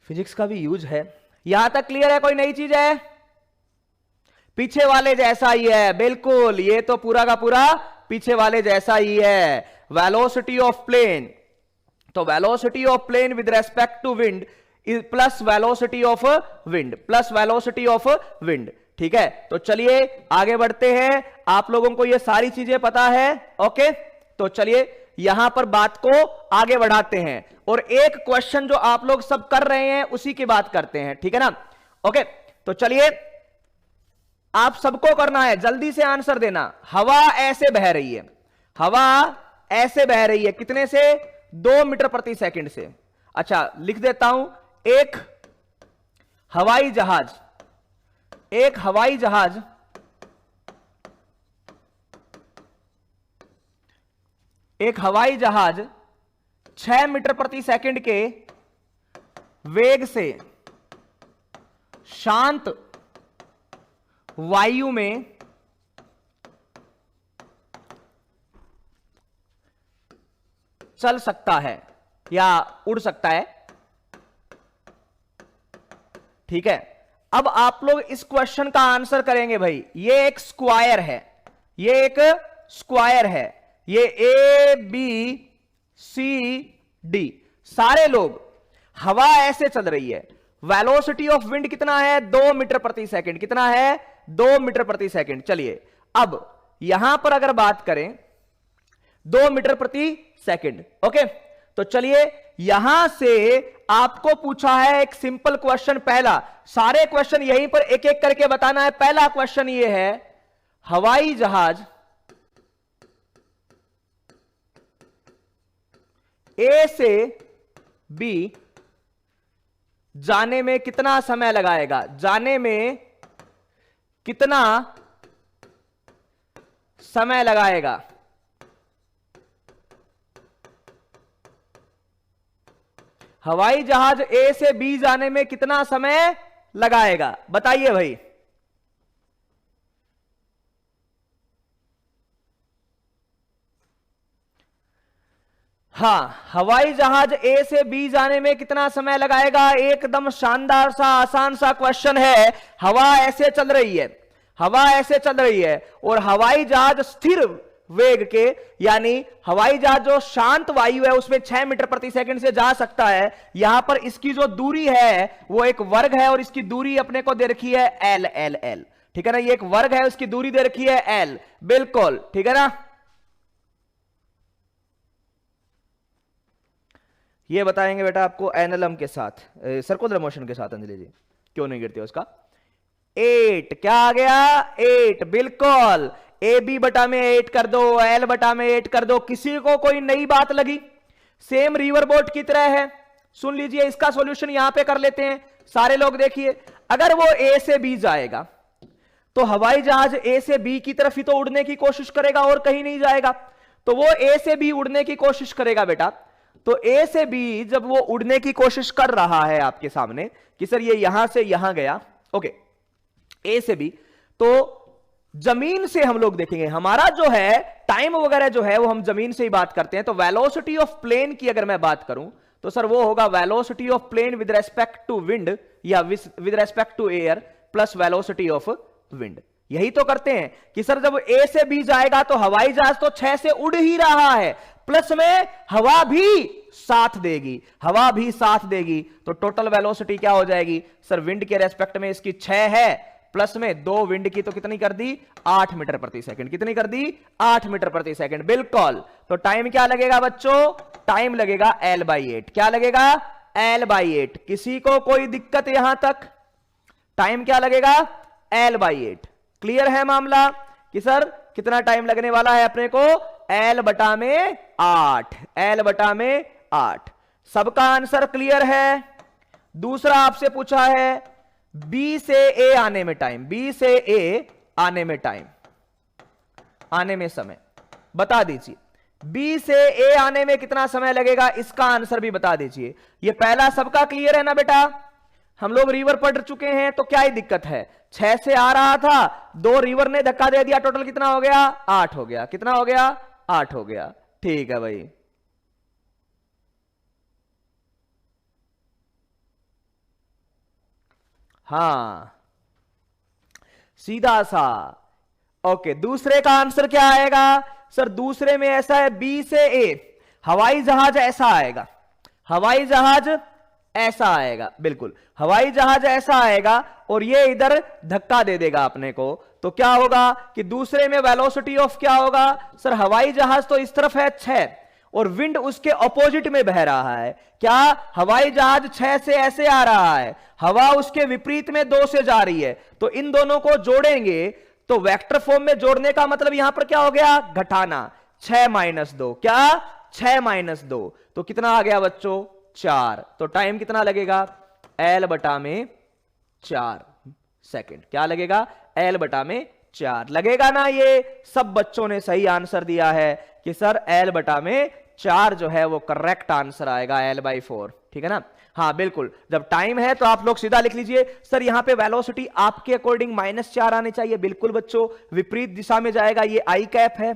फिजिक्स का भी यूज है। यहां तक क्लियर है, कोई नई चीज है, पीछे वाले जैसा ही है, बिल्कुल ये तो पूरा का पूरा पीछे वाले जैसा ही है। वेलोसिटी ऑफ प्लेन, तो velocity of plane with respect to wind plus velocity of wind, plus velocity of wind. ठीक है, तो चलिए आगे बढ़ते हैं, आप लोगों को ये सारी चीजें पता है, ओके। तो चलिए यहां पर बात को आगे बढ़ाते हैं, और एक क्वेश्चन जो आप लोग सब कर रहे हैं उसी की बात करते हैं, ठीक है ना, ओके। तो चलिए आप सबको करना है, जल्दी से आंसर देना। हवा ऐसे बह रही है, हवा ऐसे बह रही है, कितने से, 2 मीटर प्रति सेकंड से। अच्छा लिख देता हूं, एक हवाई जहाज, एक हवाई जहाज एक हवाई जहाज 6 मीटर प्रति सेकंड के वेग से शांत वायु में चल सकता है या उड़ सकता है। ठीक है, अब आप लोग इस क्वेश्चन का आंसर करेंगे भाई। ये एक स्क्वायर है, ये एक स्क्वायर है, ये ए बी सी डी, सारे लोग, हवा ऐसे चल रही है, वेलोसिटी ऑफ विंड कितना है, 2 मीटर प्रति सेकंड, कितना है, 2 मीटर प्रति सेकंड। चलिए अब यहां पर अगर बात करें 2 मीटर प्रति सेकंड, ओके, तो चलिए यहां से आपको पूछा है एक सिंपल क्वेश्चन, पहला, सारे क्वेश्चन यहीं पर एक एक करके बताना है। पहला क्वेश्चन ये है, हवाई जहाज ए से बी जाने में कितना समय लगाएगा, जाने में कितना समय लगाएगा। हवाई जहाज ए से बी जाने में कितना समय लगाएगा, बताइए भाई। हाँ, हवाई जहाज ए से बी जाने में कितना समय लगाएगा? एकदम शानदार सा आसान सा क्वेश्चन है। हवा ऐसे चल रही है, हवा ऐसे चल रही है और हवाई जहाज स्थिर वेग के, यानी हवाई जहाज जो शांत वायु है उसमें 6 मीटर प्रति सेकंड से जा सकता है। यहां पर इसकी जो दूरी है वो एक वर्ग है और इसकी दूरी अपने को दे रखी है एल एल एल, ठीक है ना। ये एक वर्ग है, उसकी दूरी दे रखी है एल, बिल्कुल ठीक है ना। ये बताएंगे बेटा आपको एनएलएम के साथ, सर्कुलर मोशन के साथ। अंजलि जी क्यों नहीं गिरते उसका? 8 क्या आ गया? 8 बिल्कुल। ए बी बटा में 8 कर दो, एल बटा में 8 कर दो। किसी को कोई नई बात लगी? सेम रिवर बोट की तरह है। सुन लीजिए, इसका सॉल्यूशन यहां पे कर लेते हैं सारे लोग। देखिए, अगर वो ए से बी जाएगा तो हवाई जहाज ए से बी की तरफ ही तो उड़ने की कोशिश करेगा और कहीं नहीं जाएगा। तो वो ए से बी उड़ने की कोशिश करेगा बेटा। तो ए से बी जब वो उड़ने की कोशिश कर रहा है आपके सामने कि सर ये यहां से यहां गया, ओके, ए से बी, तो जमीन से हम लोग देखेंगे, हमारा जो है टाइम वगैरह जो है वो हम जमीन से ही बात करते हैं। तो वेलोसिटी ऑफ प्लेन की अगर मैं बात करूं तो सर वो होगा velocity of plane with respect to wind या with respect to air plus velocity of wind. यही तो करते हैं कि सर जब ए से बी जाएगा तो हवाई जहाज तो 6 से उड़ ही रहा है, प्लस में हवा भी साथ देगी, हवा भी साथ देगी। तो टोटल वेलोसिटी क्या हो जाएगी सर? विंड के रेस्पेक्ट में इसकी 6 है, प्लस में 2 विंड की, तो कितनी कर दी? 8 मीटर प्रति सेकंड। कितनी कर दी? 8 मीटर प्रति सेकंड, बिल्कुल। तो टाइम क्या लगेगा बच्चों? टाइम लगेगा L/8। क्या लगेगा? L/8। किसी को कोई दिक्कत यहां तक? टाइम क्या लगेगा? L/8। क्लियर है मामला कि सर कितना टाइम लगने वाला है अपने को? L बटा में 8, L बटा में 8। सबका आंसर क्लियर है? दूसरा आपसे पूछा है बी से ए आने में टाइम, बी से ए आने में टाइम, आने में समय बता दीजिए। बी से ए आने में कितना समय लगेगा, इसका आंसर भी बता दीजिए। ये पहला सबका क्लियर है ना बेटा? हम लोग रिवर पढ़ चुके हैं तो क्या ही दिक्कत है। 6 से आ रहा था, 2 रिवर ने धक्का दे दिया, टोटल कितना हो गया? 8 हो गया। कितना हो गया? 8 हो गया। ठीक है भाई। हां, सीधा सा। ओके, दूसरे का आंसर क्या आएगा सर? दूसरे में ऐसा है बी से ए, हवाई जहाज ऐसा आएगा, हवाई जहाज ऐसा आएगा, बिल्कुल हवाई जहाज ऐसा आएगा और ये इधर धक्का दे देगा अपने को। तो क्या होगा कि दूसरे में वेलोसिटी ऑफ क्या होगा सर? हवाई जहाज तो इस तरफ है 6 और विंड उसके ऑपोजिट में बह रहा है। क्या हवाई जहाज 6 से ऐसे आ रहा है, हवा उसके विपरीत में 2 से जा रही है। तो इन दोनों को जोड़ेंगे तो वेक्टर फॉर्म में जोड़ने का मतलब यहां पर क्या हो गया? घटाना। 6 - 2 क्या? 6 - 2। तो कितना आ गया बच्चों? 4। तो टाइम कितना लगेगा? L बटा में 4 सेकेंड। क्या लगेगा? L बटा में 4 लगेगा ना। ये सब बच्चों ने सही आंसर दिया है कि सर L बटा में 4 जो है वो करेक्ट आंसर आएगा, L/4। ठीक है ना? हाँ बिल्कुल। जब टाइम है तो आप लोग सीधा लिख लीजिए सर यहां पे वेलोसिटी आपके अकॉर्डिंग -4 आने चाहिए। बिल्कुल बच्चों, विपरीत दिशा में जाएगा। ये आई कैप है,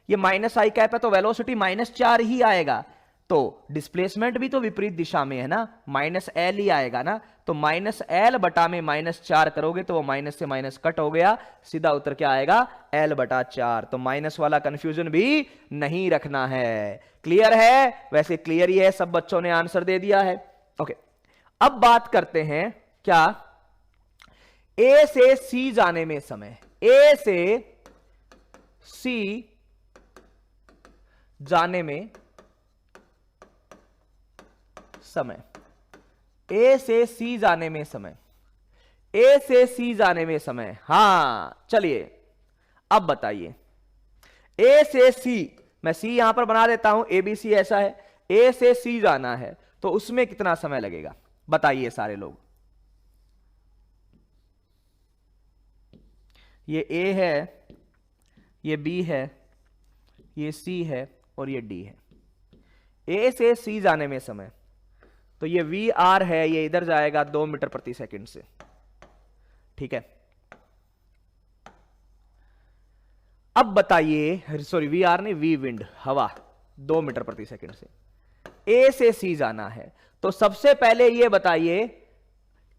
ये -i कैप है, तो वेलोसिटी -4 ही आएगा। तो डिस्प्लेसमेंट भी तो विपरीत दिशा में है ना, -L ही आएगा ना। तो -L बटा में -4 करोगे तो वो माइनस से माइनस कट हो गया, सीधा उत्तर क्या आएगा? L बटा 4। तो माइनस वाला कंफ्यूजन भी नहीं रखना है। क्लियर है? वैसे क्लियर ही है, सब बच्चों ने आंसर दे दिया है। ओके, अब बात करते हैं क्या ए से सी जाने में समय, ए से सी जाने में समय, ए से सी जाने में समय, ए से सी जाने में समय। हां चलिए अब बताइए, ए से सी, मैं सी यहां पर बना देता हूं, ए बी सी ऐसा है, ए से सी जाना है तो उसमें कितना समय लगेगा बताइए सारे लोग। ये ए है, ये बी है, ये सी है और ये डी है। ए से सी जाने में समय, तो ये वी आर है, ये इधर जाएगा 2 मीटर प्रति सेकंड से। ठीक है, अब बताइए, सॉरी वी आर नहीं, वी विंड, हवा 2 मीटर प्रति सेकंड से ए से सी जाना है। तो सबसे पहले ये बताइए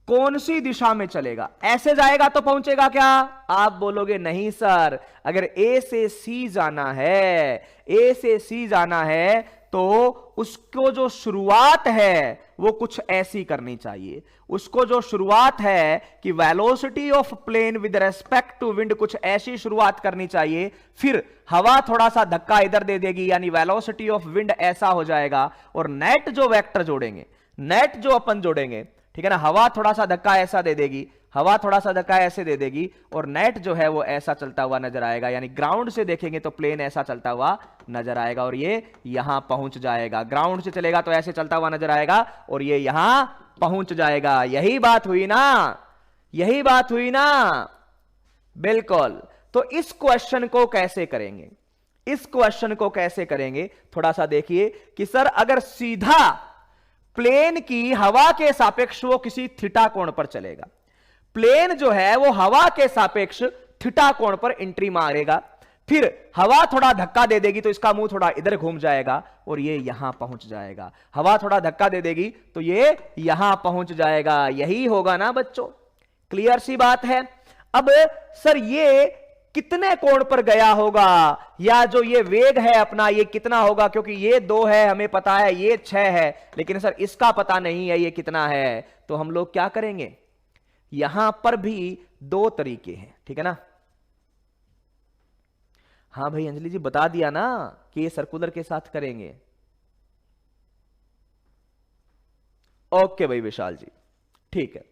कौन सी दिशा में चलेगा? ऐसे जाएगा तो पहुंचेगा क्या? आप बोलोगे नहीं सर, अगर ए से सी जाना है, ए से सी जाना है तो उसको जो शुरुआत है वो कुछ ऐसी करनी चाहिए। उसको जो शुरुआत है कि velocity of plane with respect to wind, कुछ ऐसी शुरुआत करनी चाहिए। फिर हवा थोड़ा सा धक्का इधर दे देगी, यानी वेलोसिटी ऑफ विंड ऐसा हो जाएगा। और नेट जो वेक्टर जोड़ेंगे, नेट जो अपन जोड़ेंगे, ठीक है ना, हवा थोड़ा सा धक्का ऐसा दे देगी, हवा थोड़ा सा धक्का ऐसे दे देगी, और नेट जो है वो ऐसा चलता हुआ नजर आएगा। यानी ग्राउंड से देखेंगे तो प्लेन ऐसा चलता हुआ नजर आएगा और ये यहां पहुंच जाएगा। ग्राउंड से चलेगा तो ऐसे चलता हुआ नजर आएगा और ये यहां पहुंच जाएगा। यही बात हुई ना, यही बात हुई ना, बिल्कुल। तो इस क्वेश्चन को कैसे करेंगे, इस क्वेश्चन को कैसे करेंगे, थोड़ा सा देखिए कि सर अगर सीधा प्लेन की हवा के सापेक्ष वो किसी थीटा कोण पर चलेगा, प्लेन जो है वो हवा के सापेक्ष थीटा कोण पर एंट्री मारेगा, फिर हवा थोड़ा धक्का दे देगी तो इसका मुंह थोड़ा इधर घूम जाएगा और ये यहां पहुंच जाएगा। हवा थोड़ा धक्का दे देगी तो ये यहां पहुंच जाएगा। यही होगा ना बच्चों, क्लियर सी बात है। अब सर ये कितने कोण पर गया होगा, या जो ये वेग है अपना ये कितना होगा, क्योंकि ये 2 है हमें पता है, ये 6 है, लेकिन सर इसका पता नहीं है ये कितना है। तो हम लोग क्या करेंगे, यहां पर भी 2 तरीके हैं, ठीक है ना। हाँ भाई अंजलि जी बता दिया ना कि ये सर्कुलर के साथ करेंगे। ओके भाई विशाल जी, ठीक है।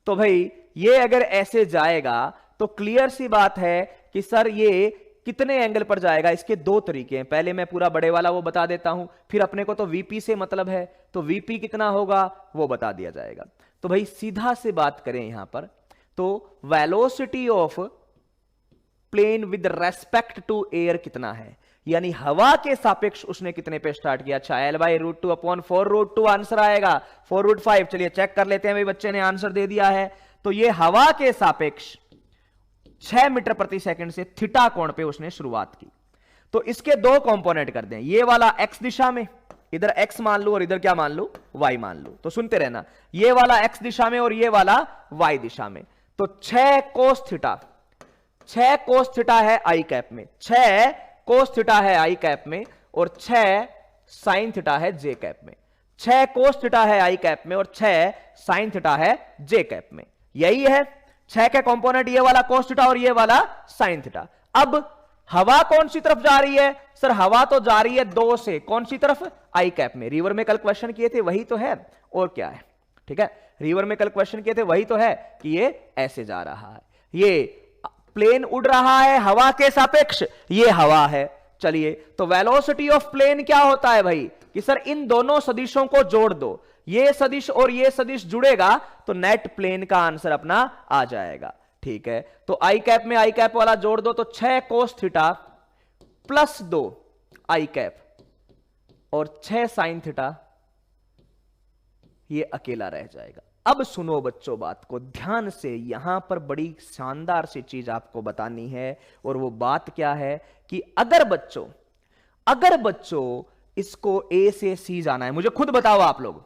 तो भाई ये अगर ऐसे जाएगा तो क्लियर सी बात है कि सर ये कितने एंगल पर जाएगा। इसके 2 तरीके हैं, पहले मैं पूरा बड़े वाला वो बता देता हूं, फिर अपने को तो वीपी से मतलब है, तो वीपी कितना होगा वो बता दिया जाएगा। तो भाई सीधा से बात करें यहां पर, तो velocity of plane with respect to air कितना है, यानी हवा के सापेक्ष उसने कितने पे स्टार्ट किया। अच्छा, L/√2 अपॉन 4√2 आंसर आएगा, 4√5। चलिए चेक कर लेते हैं भाई, बच्चे ने आंसर दे दिया है। तो ये हवा के सापेक्ष 6 मीटर प्रति सेकंड से थीटा कोण पे उसने शुरुआत की। तो इसके 2 कंपोनेंट कर दें, ये वाला x दिशा में, इधर x मान लो और इधर क्या मान लो, y मान लो। तो सुनते रहना, ये वाला x दिशा में और ये वाला y दिशा में। तो 6 कोस थीटा, 6 कोस थीटा है आई कैप में, 6 कोस थीटा है आई कैप में, और 6 साइन थीटा है जे कैप में। 6 कोस थीटा है आई कैप में और 6 साइन थीटा है जे कैप में। यही है 6 के कंपोनेंट, ये वाला कोस थीटा और ये वाला साइन थीटा। अब हवा कौन सी तरफ जा रही है, सर हवा तो जा रही है 2 से, कौन सी तरफ, आई कैप में। रिवर में कल क्वेश्चन किए थे वही तो है, और क्या है, ठीक है। रिवर में कल क्वेश्चन किए थे वही तो है कि ये ऐसे जा रहा है, ये प्लेन उड़ रहा है हवा के सापेक्ष, ये हवा है। चलिए, तो वेलोसिटी ऑफ प्लेन क्या होता है भाई, कि सर इन दोनों सदिशों को जोड़ दो, ये सदिश और ये सदिश जुड़ेगा तो नेट प्लेन का आंसर अपना आ जाएगा। ठीक है, तो आई कैप में आई कैप वाला जोड़ दो, तो 6 कोस थीटा प्लस 2 आई कैप और 6 साइन थीटा, ये अकेला रह जाएगा। अब सुनो बच्चों बात को ध्यान से, यहां पर बड़ी शानदार सी चीज आपको बतानी है, और वो बात क्या है कि अगर बच्चों इसको ए से सी जाना है, मुझे खुद बताओ आप लोग,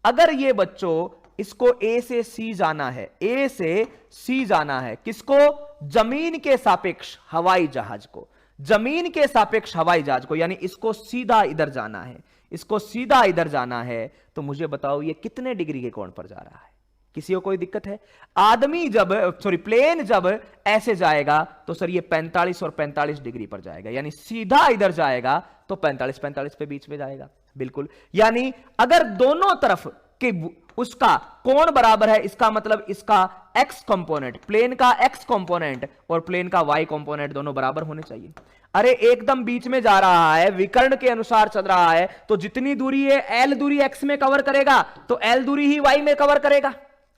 अगर ये बच्चों इसको ए से सी जाना है, ए से सी जाना है, किसको, जमीन के सापेक्ष हवाई जहाज को, जमीन के सापेक्ष हवाई जहाज को, यानी इसको सीधा इधर जाना है, इसको सीधा इधर जाना है, तो मुझे बताओ ये कितने डिग्री के कोण पर जा रहा है। किसी को कोई दिक्कत है? आदमी जब प्लेन जब ऐसे जाएगा तो सर ये 45 और 45 डिग्री पर जाएगा, यानी सीधा इधर जाएगा तो 45 पे बीच में जाएगा, बिल्कुल। यानी अगर दोनों तरफ के उसका कोण बराबर है, इसका मतलब इसका x कंपोनेंट, प्लेन का x कंपोनेंट और प्लेन का y कंपोनेंट दोनों बराबर होने चाहिए। अरे एकदम बीच में जा रहा है, विकर्ण के अनुसार चल रहा है, तो जितनी दूरी है l दूरी x में कवर करेगा तो l दूरी ही y में कवर करेगा,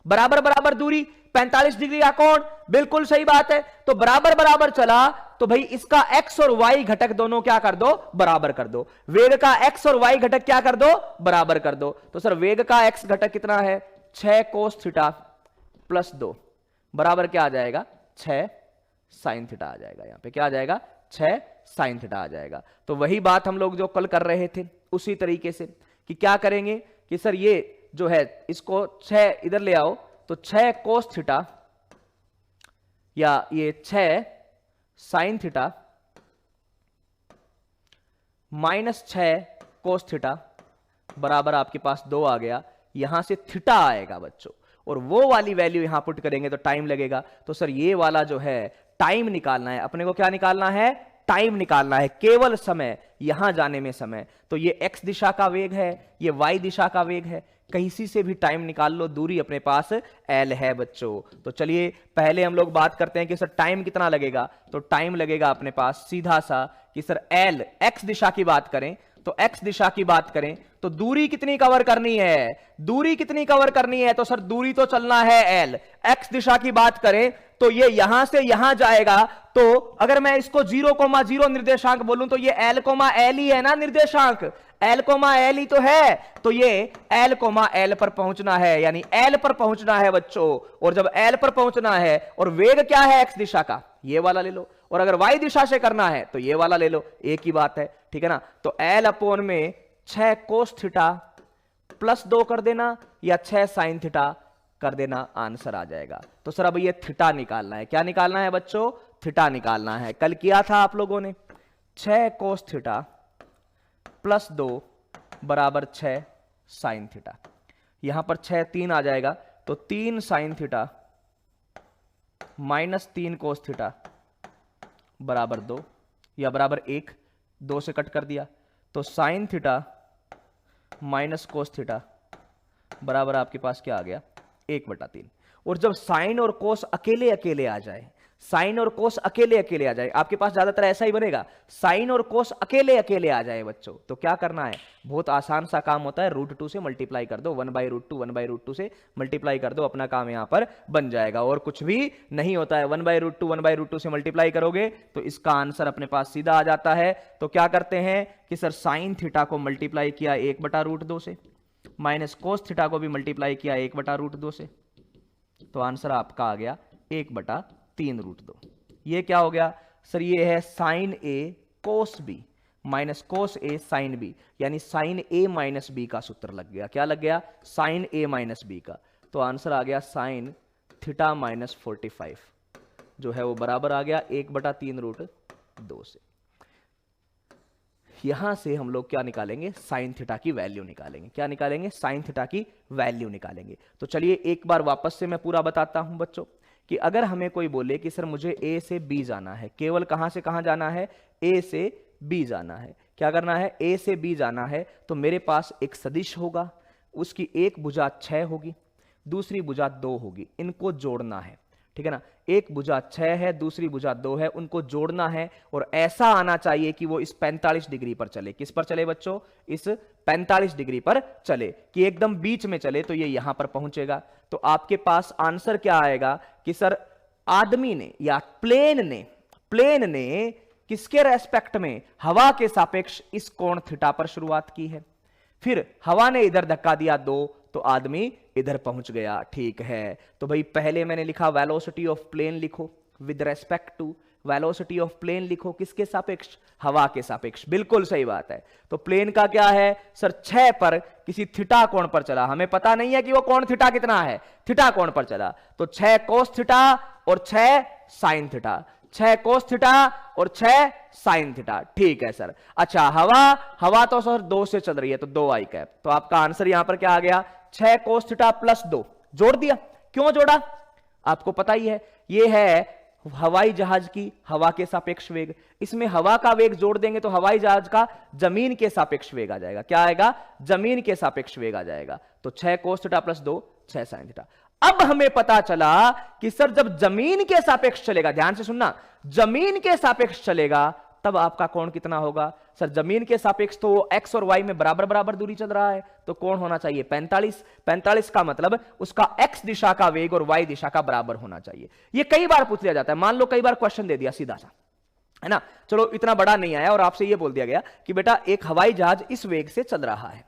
बराबर बराबर दूरी। 45 डिग्री का कोण, बिल्कुल सही बात है। तो बराबर बराबर चला तो भाई इसका x और y घटक दोनों क्या कर दो, बराबर कर दो। वेग का x और y घटक क्या कर दो, बराबर कर दो। तो सर वेग का x घटक कितना है, 6 कोस थीटा प्लस 2 बराबर क्या आ जाएगा, 6 साइन थीटा आ जाएगा। यहां पे क्या आ जाएगा, 6 साइन थीटा आ जाएगा। तो वही बात हम लोग जो कल कर रहे थे उसी तरीके से कि क्या करेंगे कि सर ये जो है इसको 6 इधर ले आओ तो 6 कोस थीटा या ये 6 sign theta minus 6 cos theta बराबर आपके पास 2 आ गया। यहां से थीटा आएगा बच्चों, और वो वाली वैल्यू यहां पुट करेंगे तो टाइम लगेगा। तो सर ये वाला जो है टाइम निकालना है अपने को, क्या निकालना है, टाइम निकालना है, केवल समय, यहां जाने में समय। तो ये x दिशा का वेग है, ये y दिशा का वेग है, कहीं से भी टाइम निकाल लो, दूरी अपने पास l है बच्चों। तो चलिए पहले हम लोग बात करते हैं कि सर टाइम कितना लगेगा। तो टाइम लगेगा अपने पास सीधा सा कि सर l, x दिशा की बात करें तो x दिशा की बात करें तो दूरी कितनी कवर करनी है, दूरी कितनी कवर करनी है, तो सर दूरी तो चलना है l। x दिशा की बात करें तो ये यहां से यहां जाएगा। तो अगर मैं इसको 0,0 निर्देशांक बोलूं तो ये l, l ही है ना निर्देशांक, l, l ही तो है। तो ये l, l पर पहुंचना है, यानी l पर पहुंचना है बच्चों। और जब l पर पहुंचना है और वेग क्या है x दिशा का, ये वाला ले लो, और अगर y दिशा से करना है तो ये वाला ले लो, एक ही बात है, ठीक है ना। तो l अपॉन में 6 कोस थीटा प्लस 2 कर देना या 6 साइन थीटा कर देना, आंसर आ जाएगा। तो सर अब ये थीटा निकालना है, क्या निकालना है बच्चों, थीटा निकालना है। कल किया था आप लोगों ने, 6 कोस थीटा प्लस 2 बराबर 6 साइन थीटा। यहां पर 6 3 आ जाएगा तो 3 sine theta minus 3 cos theta बराबर 2 या बराबर 1, 2 से कट कर दिया तो sign theta minus cos theta बराबर आपके पास क्या आ गया, 1/3। और जब साइन और कोस अकेले अकेले आ जाए, साइन और कोस अकेले अकेले आ जाए, आपके पास ज्यादातर ऐसा ही बनेगा, साइन और कोस अकेले अकेले आ जाए बच्चों, तो क्या करना है, बहुत आसान सा काम होता है, √2 से मल्टीप्लाई कर दो, 1/√2 1/√2 से मल्टीप्लाई कर दो, अपना काम यहां पर बन जाएगा। और कुछ भी नहीं होता है, 1/√2 1/√2 से मल्टीप्लाई करोगे तो इसका आंसर अपने पास सीधा आ जाता है। तो क्या करते हैं कि सर साइन थीटा को मल्टीप्लाई किया 1/√2 से, माइनस कोस थीटा को भी मल्टीप्लाई किया 1/√2 से, तो आंसर आपका आ गया 1/3√2। ये क्या हो गया सर, ये है साइन ए कोस बी माइनस कोस ए साइन बी, यानी साइन ए माइनस बी का सूत्र लग गया। क्या लग गया, साइन ए माइनस बी का। तो आंसर आ गया साइन थीटा माइनस 45 जो है वो बराबर आ गया 1/3√2 से। यहां से हम लोग क्या निकालेंगे, साइन थीटा की वैल्यू निकालेंगे। क्या निकालेंगे, साइन थीटा की वैल्यू निकालेंगे। तो चलिए एक बार वापस से मैं पूरा बताता हूं बच्चों कि अगर हमें कोई बोले कि सर मुझे ए से बी जाना है, केवल कहां से कहां जाना है, ए से बी जाना है, क्या करना है, ए से बी जाना है, तो मेरे पास एक सदिश होगा, उसकी एक भुजा 6 होगी, दूसरी भुजा 2 होगी, इनको जोड़ना है, ठीक है ना। एक भुजा 6 है, दूसरी भुजा 2 है, उनको जोड़ना है और ऐसा आना चाहिए कि वो इस 45 डिग्री पर चले। किस पर चले बच्चों, इस 45 डिग्री पर चले, कि एकदम बीच में चले, तो ये यहां पर पहुंचेगा। तो आपके पास आंसर क्या आएगा कि सर आदमी ने या प्लेन ने किसके रेस्पेक्ट में, हवा के सापेक्ष इस कोण थीटा पर शुरुआत की है, फिर हवा ने इधर धक्का दिया 2 तो आदमी इधर पहुंच गया, ठीक है। तो भाई पहले मैंने लिखा वेलोसिटी ऑफ प्लेन लिखो with respect to, velocity of plane लिखो किसके सापेक्ष, हवा के सापेक्ष, बिल्कुल सही बात है। तो प्लेन का क्या है सर, 6 पर किसी थीटा कोण पर चला, हमें पता नहीं है कि वो कोण थीटा कितना है, थीटा कोण पर चला, तो 6 कोस थीटा और 6 साइन थीटा, 6 कोस थीटा और 6 साइन थीटा, ठीक है सर। अच्छा हवा तो सर 2 से चल रही है तो 2i कैप, तो आपका आंसर यहां पर क्या आ गया, 6 कोस थीटा प्लस 2 जोड़ दिया। क्यों जोड़ा, आपको पता ही है, ये है हवाई जहाज की हवा के सापेक्ष वेग, इसमें हवा का वेग जोड़ देंगे तो हवाई जहाज का जमीन के सापेक्ष वेग आ जाएगा। क्या आएगा, जमीन के सापेक्ष वेग आ जाएगा। तो 6 कोस थीटा प्लस 2 6 साइन थीटा। अब हमें पता चला कि सर जब जमीन के सापेक्ष चलेगा, ध्यान से सुनना, जमीन के सापेक्ष चलेगा तब आपका कोण कितना होगा? सर जमीन के सापेक्ष तो एक्स और वाई में बराबर बराबर दूरी चल रहा है, तो कोण होना चाहिए 45। 45 का मतलब उसका एक्स दिशा का वेग और वाई दिशा का बराबर होना चाहिए। ये कई बार पूछ लिया जाता है, मान लो कई बार क्वेश्चन दे दिया सीधा सा, है ना, चलो इतना बड़ा नहीं आया और आपसे ये बोल दिया गया कि बेटा एक हवाई जहाज इस वेग से चल रहा है,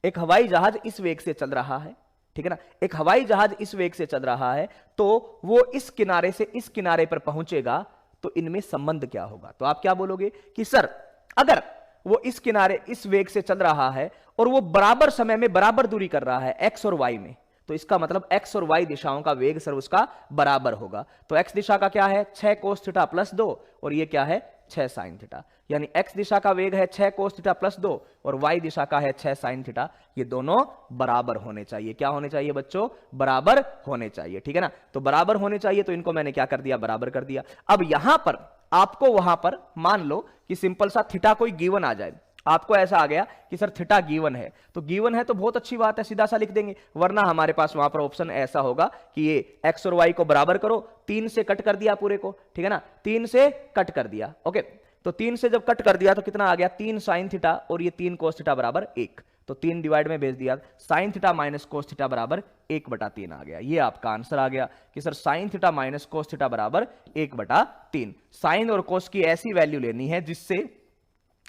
एक हवाई जहाज इस वेग से चल रहा है, ठीक है ना, एक हवाई जहाज इस वेग से चल रहा है, तो वो इस किनारे से इस किनारे पर पहुंचेगा, तो इनमें संबंध क्या होगा? तो आप क्या बोलोगे कि सर अगर वो इस किनारे इस वेग से चल रहा है और वो बराबर समय में बराबर दूरी कर रहा है एक्स और वाई में, तो इसका मतलब एक्स और वाई दिशाओं का वेग सर उसका बराबर होगा। तो एक्स दिशा का क्या है? 6 कोस थीटा प्लस 2, और ये क्या है? 6 साइन थीटा। यानी एक्स दिशा का वेग है 6 कोस थीटा प्लस 2 और वाई दिशा का है 6 साइन थीटा। ये दोनों बराबर होने चाहिए। क्या होने चाहिए बच्चों? बराबर होने चाहिए, ठीक है ना। तो बराबर होने चाहिए, तो इनको मैंने क्या कर दिया? बराबर कर दिया। अब यहां पर आपको वहां पर मान लो कि सिंपल सा थीटा कोई गिवन आ जाए, आपको ऐसा आ गया कि सर थीटा गिवन है, तो गिवन है तो बहुत अच्छी बात है, सीधा सा लिख देंगे, वरना हमारे पास वहां पर ऑप्शन ऐसा होगा कि ये एक्स और वाई को बराबर करो, 3 से कट कर दिया पूरे को, ठीक है ना, 3 से कट कर दिया, ओके। तो 3 से जब कट कर दिया तो कितना आ गया? 3 साइन थीटा और ये 3 कोस थीटा बराबर 1, तो 3 डिवाइड में भेज दिया, sign theta minus cos theta बराबर 1/3 आ गया। ये आपका आंसर आ गया कि sir sign theta minus cos theta बराबर 1/3। साइन और कोस की ऐसी वैल्यू लेनी है जिससे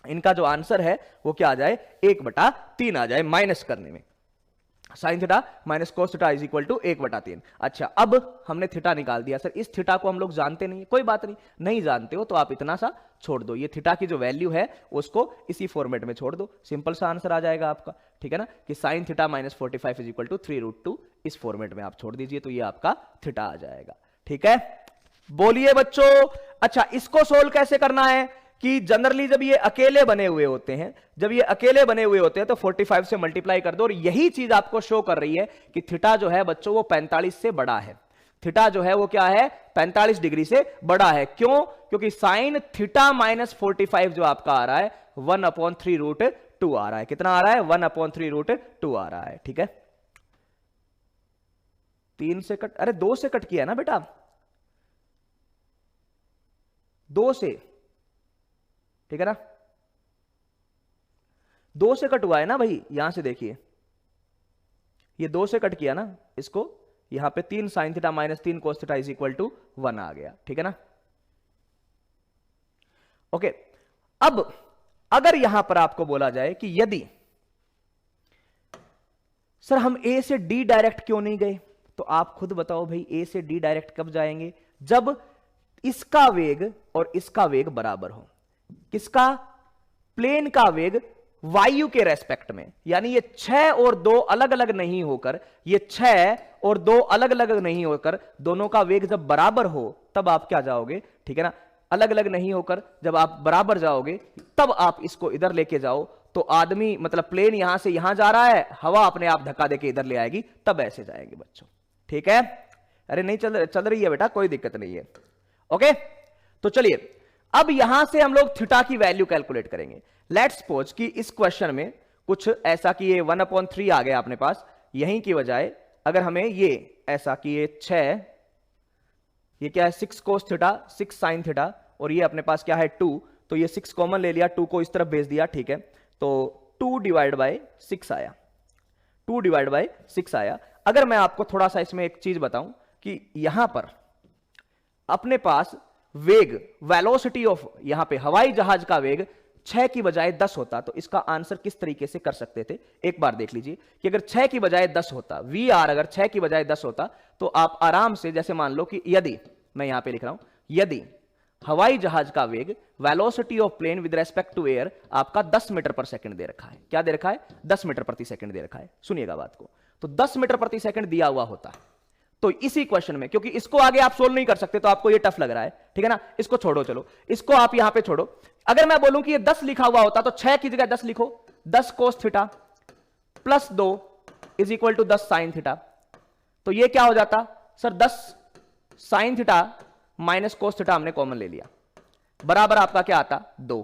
इनका जो आंसर है वो क्या आ जाए? 1/3 आ जाए माइनस करने में। Sine theta minus cos theta is equal to 1/3। अच्छा, अब हमने थीटा निकाल दिया। सर इस थीटा को हम लोग जानते नहीं है, कोई बात नहीं, नहीं जानते हो तो आप इतना सा छोड़ दो, ये थीटा की जो वैल्यू है उसको इसी फॉर्मेट में छोड़ दो, सिंपल सा आंसर आ जाएगा आपका, ठीक है ना, कि sine theta minus 45 is equal to 3√2, इस फॉर्मेट में आप छोड़ दीजिए तो ये आपका थीटा आ जाएगा, ठीक है। बोलिए बच्चों। अच्छा, इसको सोल्व कैसे करना है कि जनरली जब ये अकेले बने हुए होते हैं, जब ये अकेले बने हुए होते हैं तो 45 से मल्टीप्लाई कर दो, और यही चीज आपको शो कर रही है कि थीटा जो है बच्चों वो 45 से बड़ा है। थीटा जो है वो क्या है? 45 डिग्री से बड़ा है। क्यों? क्योंकि साइन थीटा माइनस 45 जो आपका आ रहा है 1/3√2 आ रहा है। कितना आ रहा है? 1/3√2 आ रहा है, ठीक है। 3 से कट, अरे 2 से कट किया ना बेटा, 2 से, ठीक है ना, 2 से कट हुआ है ना भाई, यहां से देखिए, ये 2 से कट किया ना इसको, यहां पे 3 sine theta minus 3 cos theta is equal to 1 आ गया, ठीक है ना। ओके, अब अगर यहां पर आपको बोला जाए कि यदि सर हम ए से डी डायरेक्ट क्यों नहीं गए, तो आप खुद बताओ भाई, ए से डी डायरेक्ट कब जाएंगे? जब इसका वेग और इसका वेग बराबर हो। किसका? प्लेन का वेग वायु के रेस्पेक्ट में, यानी ये 6 और 2 अलग अलग नहीं होकर, ये 6 और 2 अलग अलग नहीं होकर दोनों का वेग जब बराबर हो तब आप क्या जाओगे, ठीक है ना, अलग अलग नहीं होकर जब आप बराबर जाओगे तब आप इसको इधर लेके जाओ, तो आदमी मतलब प्लेन यहां से यहां जा रहा है, हवा अपने आप धक्का देके इधर ले आएगी, तब ऐसे जाएंगे बच्चों, ठीक है। अरे नहीं चल रही है बेटा, कोई दिक्कत नहीं है, ओके। तो चलिए अब यहां से हम लोग थीटा की वैल्यू कैलकुलेट करेंगे। लेट्स सपोज कि इस क्वेश्चन में कुछ ऐसा कि ये 1/3 आ गया अपने पास, यहीं की बजाय अगर हमें ये ऐसा कि ये 6, ये क्या है 6 कोस थीटा 6 साइन थीटा, और ये अपने पास क्या है 2, तो ये 6 कॉमन ले लिया, 2 को इस तरफ भेज दिया, ठीक है, तो 2 डिवाइड बाय 6 आया, 2 डिवाइड बाय 6 आया। अगर मैं आपको थोड़ा सा इसमें एक चीज बताऊं कि यहां पर अपने पास वेग, वेलोसिटी ऑफ, यहां पे हवाई जहाज का वेग 6 की बजाय 10 होता, तो इसका आंसर किस तरीके से कर सकते थे? एक बार देख लीजिए कि अगर 6 की बजाय 10 होता, VR अगर 6 की बजाय 10 होता, तो आप आराम से, जैसे मान लो कि यदि, मैं यहां पे लिख रहा हूं, यदि हवाई जहाज का वेग velocity of plane with respect to air आपका 10 मीटर पर सेकंड दे रखा है, क्या दे रखा है? 10 मीटर प्रति सेकंड दे रखा है। सुनिएगा बात को, तो 10 मीटर प्रति सेकंड दिया हुआ होता, तो इसी क्वेश्चन में, क्योंकि इसको आगे आप सोल्व नहीं कर सकते, तो आपको ये टफ लग रहा है, ठीक है ना, इसको छोड़ो, चलो इसको आप यहां पे छोड़ो। अगर मैं बोलूं कि ये 10 लिखा हुआ होता, तो 6 की जगह 10 लिखो, 10 cos theta plus 2 is equal to 10 sine theta, तो ये क्या हो जाता sir? 10 sine theta minus cos theta हमने कॉमन ले लिया, बराबर आपका क्या आता? 2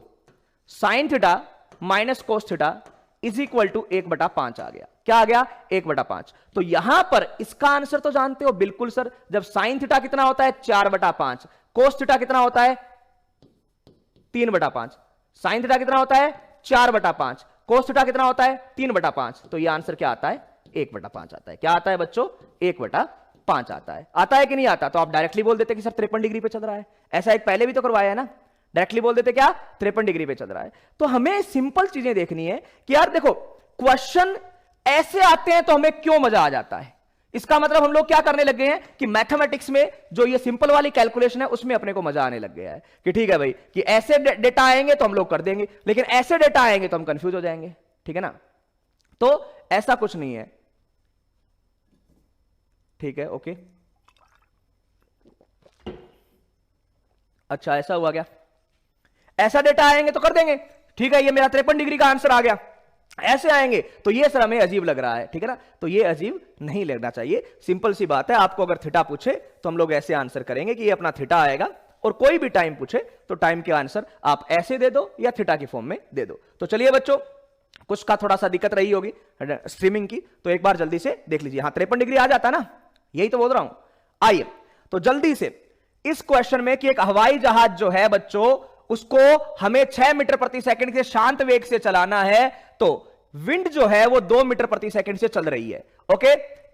sine theta minus cos theta is equal to 1/5 आ गया। क्या आ गया? 1/5। तो यहां पर इसका आंसर तो जानते हो बिल्कुल सर, जब साइन थीटा कितना होता है? 4/5, कोस थीटा कितना होता है? 3/5। साइन थीटा कितना होता है 4/5। कोस थीटा कितना होता है 3/5। तो ये आंसर क्या आता है 1/5 आता है। क्या आता है बच्चों 1/5 आता है। आता है कि नहीं आता? तो आप डायरेक्टली बोल देते कि सर 53 डिग्री पे चल रहा है। ऐसा एक पहले भी तो करवाया है ना, डायरेक्टली बोल देते क्या 53 डिग्री पे चल रहा है। तो हमें सिंपल चीजें देखनी है कि यार देखो क्वेश्चन ऐसे आते हैं तो हमें क्यों मजा आ जाता है। इसका मतलब हम लोग क्या करने लग गए हैं कि मैथमेटिक्स में जो ये सिंपल वाली कैलकुलेशन है उसमें अपने को मजा आने लग गया है कि ठीक है भाई कि ऐसे डेटा आएंगे तो हम लोग कर देंगे, लेकिन ऐसे डेटा आएंगे तो हम कंफ्यूज हो जाएंगे। ठीक है ना, तो ऐसा कुछ नहीं है। ठीक है, ओके, अच्छा ऐसा हुआ क्या, ऐसा डेटा आएंगे तो कर देंगे। ठीक है, ये मेरा 53 डिग्री का आंसर आ गया। ऐसे आएंगे तो ये सर हमें अजीब लग रहा है। ठीक है ना, तो ये अजीब नहीं लगना चाहिए। सिंपल सी बात है, आपको अगर थीटा पूछे तो हम लोग ऐसे आंसर करेंगे कि ये अपना थीटा आएगा, और कोई भी टाइम पूछे तो टाइम के आंसर आप ऐसे दे दो या थीटा की फॉर्म में दे दो। तो चलिए बच्चों, कुछ का थोड़ा सा दिक्कत रही होगी स्ट्रीमिंग की, तो एक बार जल्दी से देख लीजिए। हाँ 53 डिग्री आ जाता ना, यही तो बोल रहा हूं। आइए तो जल्दी से इस क्वेश्चन में कि एक हवाई जहाज जो है बच्चों उसको हमें 6 मीटर प्रति सेकंड के शांत वेग से चलाना है, तो विंड जो है वो 2 मीटर प्रति सेकंड से चल रही है। ओके,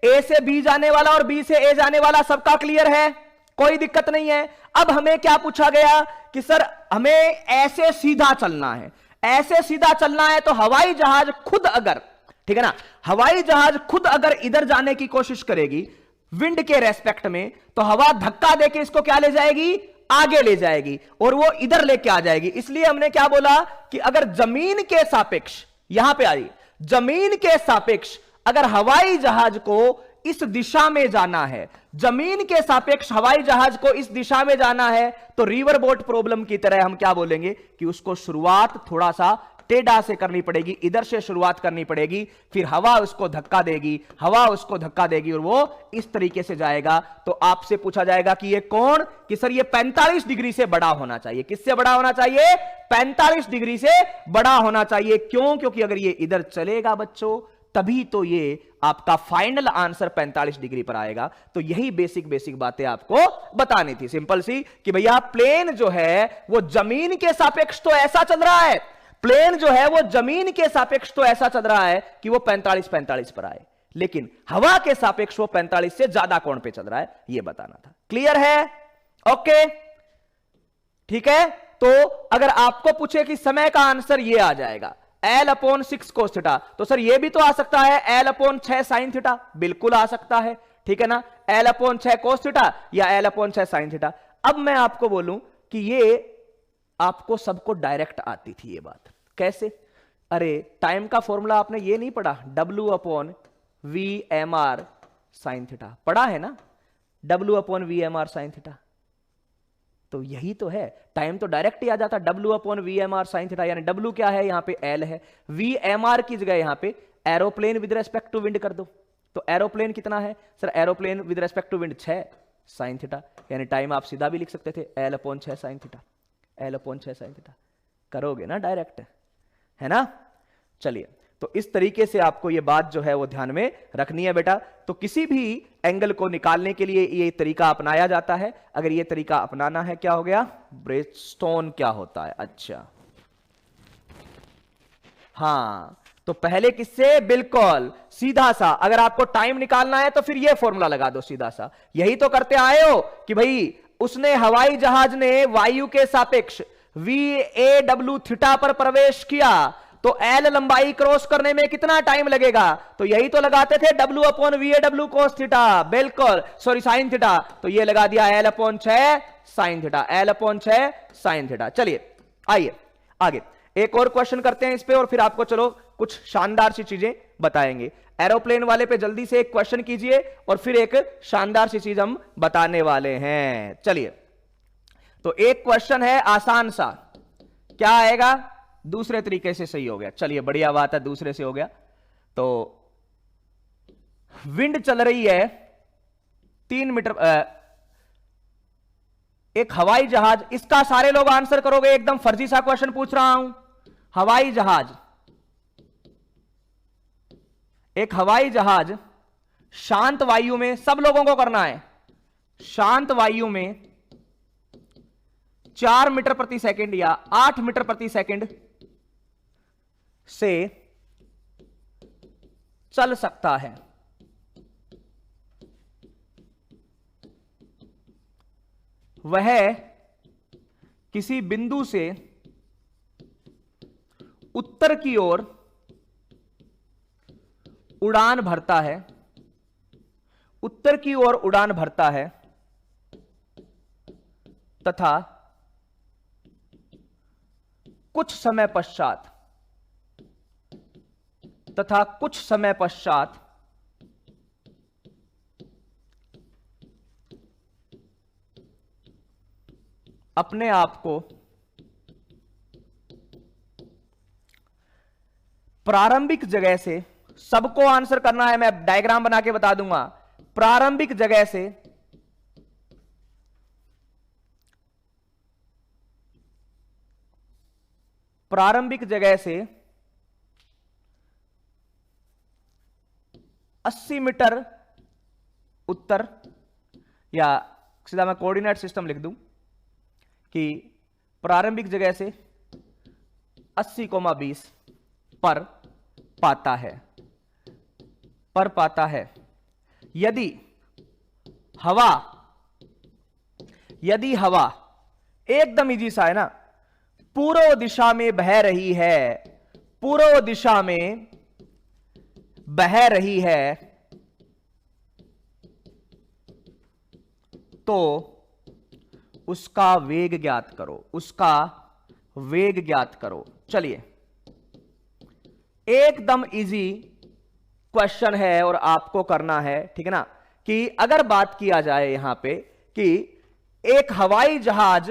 ए से बी जाने वाला और बी से ए जाने वाला सबका क्लियर है, कोई दिक्कत नहीं है। अब हमें क्या पूछा गया कि सर हमें ऐसे सीधा चलना है, ऐसे सीधा चलना है तो हवाई जहाज खुद अगर, ठीक है ना, हवाई जहाज खुद अगर इधर जाने की कोशिश करेगी विंड के रेस्पेक्ट में, तो हवा धक्का देके इसको क्या ले जाएगी, आगे ले जाएगी, और वो इधर लेके आ जाएगी। इसलिए हमने क्या बोला कि अगर जमीन के सापेक्ष, यहां पे आ रही, जमीन के सापेक्ष अगर हवाई जहाज को इस दिशा में जाना है, जमीन के सापेक्ष हवाई जहाज को इस दिशा में जाना है, तो रिवर बोट प्रॉब्लम की तरह हम क्या बोलेंगे कि उसको शुरुआत थोड़ा सा टेढ़ा से करनी पड़ेगी, इधर से शुरुआत करनी पड़ेगी, फिर हवा उसको धक्का देगी, हवा उसको धक्का देगी और वो इस तरीके से जाएगा। तो आपसे पूछा जाएगा कि ये कौन, कि सर ये 45 डिग्री से बड़ा होना चाहिए। किससे बड़ा होना चाहिए, 45 डिग्री से बड़ा होना चाहिए। क्यों, क्योंकि अगर ये इधर चलेगा बच्चों तभी तो ये आपका फाइनल आंसर 45 डिग्री पर आएगा। तो यही बेसिक बातें आपको बतानी थी, सिंपल सी, कि भैया प्लेन जो है वो जमीन के सापेक्ष तो ऐसा चल रहा है, प्लेन जो है वो जमीन के सापेक्ष तो ऐसा चल रहा है कि वो 45 पर आए, लेकिन हवा के सापेक्ष वो 45 से ज्यादा कोण पे चल रहा है, ये बताना था। क्लियर है? ओके, ठीक है। तो अगर आपको पूछे कि समय का आंसर ये आ जाएगा L/6 cos थीटा, तो सर ये भी तो आ सकता है L/6 sin थीटा, बिल्कुल आ सकता है। ठीक है ना, L/6 cos थीटा या L/6 sin थीटा। अब मैं आपको बोलूं कि ये आपको सबको डायरेक्ट आती थी ये बात, कैसे? अरे टाइम का फॉर्मूला आपने ये नहीं पढ़ा, W/VmR sin थीटा पढ़ा है ना, W/VmR sin थीटा। तो यही तो है, टाइम तो डायरेक्ट ही आ जाता, W/VmR sin थीटा, यानी W क्या है, यहां पे L है, VmR की जगह यहां पे aeroplane with respect to wind कर दो। तो एरोप्लेन कितना है sir, aeroplane with respect to wind 6 sin theta, यानी टाइम आप सीधा भी लिख सकते थे L/6 sin theta, L/6 sin theta. करोगे ना डायरेक्ट, है ना? चलिए, तो इस तरीके से आपको ये बात जो है वो ध्यान में रखनी है बेटा। तो किसी भी एंगल को निकालने के लिए ये तरीका अपनाया जाता है। अगर ये तरीका अपनाना है, क्या हो गया, ब्रेडस्टोन क्या होता है, अच्छा हाँ, तो पहले किससे, बिल्कुल सीधा सा। अगर आपको टाइम निकालना है तो फिर ये फॉर्मूला लगा दो सीधा सा। यही तो करते आए हो कि भाई उसने, हवाई जहाज ने वायु के सापेक्ष VAW थीटा पर प्रवेश किया, तो L लंबाई क्रॉस करने में कितना टाइम लगेगा, तो यही तो लगाते थे W/VAW cos थीटा, बिल्कुल सॉरी sin थीटा, तो ये लगा दिया L/6 sin theta, L/6 sin theta. चलिए आइए आगे एक और क्वेश्चन करते हैं इस पे, और फिर आपको चलो कुछ शानदार सी चीजें बताएंगे। एरोप्लेन वाले पे जल्दी से एक क्वेश्चन कीजिए और फिर एक शानदार सी चीज हम बताने वाले हैं। चलिए, तो एक क्वेश्चन है आसान सा, क्या आएगा, दूसरे तरीके से सही हो गया, चलिए बढ़िया बात है, दूसरे से हो गया। तो विंड चल रही है 3 मीटर, एक हवाई जहाज, इसका सारे लोग आंसर करोगे, एकदम फर्जी सा क्वेश्चन पूछ रहा हूं। हवाई जहाज, एक हवाई जहाज शांत वायु में, सब लोगों को करना है, शांत वायु में 4 मीटर प्रति सेकंड या 8 मीटर प्रति सेकंड से चल सकता है। वह किसी बिंदु से उत्तर की ओर उड़ान भरता है, उत्तर की ओर उड़ान भरता है तथा कुछ समय पश्चात अपने आप को प्रारंभिक जगह से, सबको आंसर करना है, मैं डायग्राम बना के बता दूंगा। प्रारंभिक जगह से प्रारंभिक जगह से 80 मीटर उत्तर, या सीधा मैं कोऑर्डिनेट सिस्टम लिख दूं कि प्रारंभिक जगह से 80,20 पर पाता है। यदि हवा एकदम इजी सा है ना, पूर्व दिशा में बह रही है, पूर्व दिशा में बह रही है, तो उसका वेग ज्ञात करो, चलिए एकदम इजी क्वेश्चन है और आपको करना है, ठीक है ना। कि अगर बात किया जाए यहां पे कि एक हवाई जहाज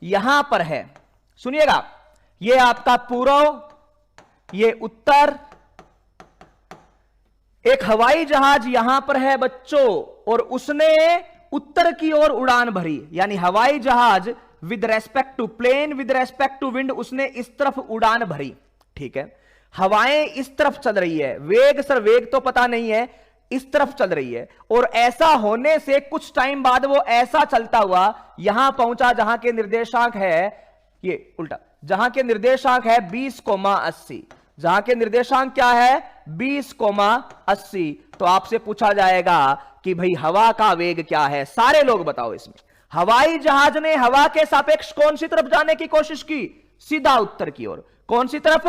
यहां पर है, सुनिएगा, ये आपका पूर्व, ये उत्तर, एक हवाई जहाज यहां पर है बच्चों, और उसने उत्तर की ओर उड़ान भरी, यानी हवाई जहाज with respect to plane, with respect to wind, उसने इस तरफ उड़ान भरी, ठीक है। हवाएं इस तरफ चल रही है, वेग तो पता नहीं है, इस तरफ चल रही है, और ऐसा होने से कुछ टाइम बाद वो ऐसा चलता हुआ यहां पहुंचा जहां के निर्देशांक है, ये उल्टा, जहां के निर्देशांक है 20,80, जहां के निर्देशांक क्या है 20,80। तो आपसे पूछा जाएगा कि भाई हवा का वेग क्या है, सारे लोग बताओ इसमें। हवाई जहाज ने हवा के सापेक्ष कौन सी तरफ जाने की कोशिश की, सीधा उत्तर की ओर। कौन सी तरफ,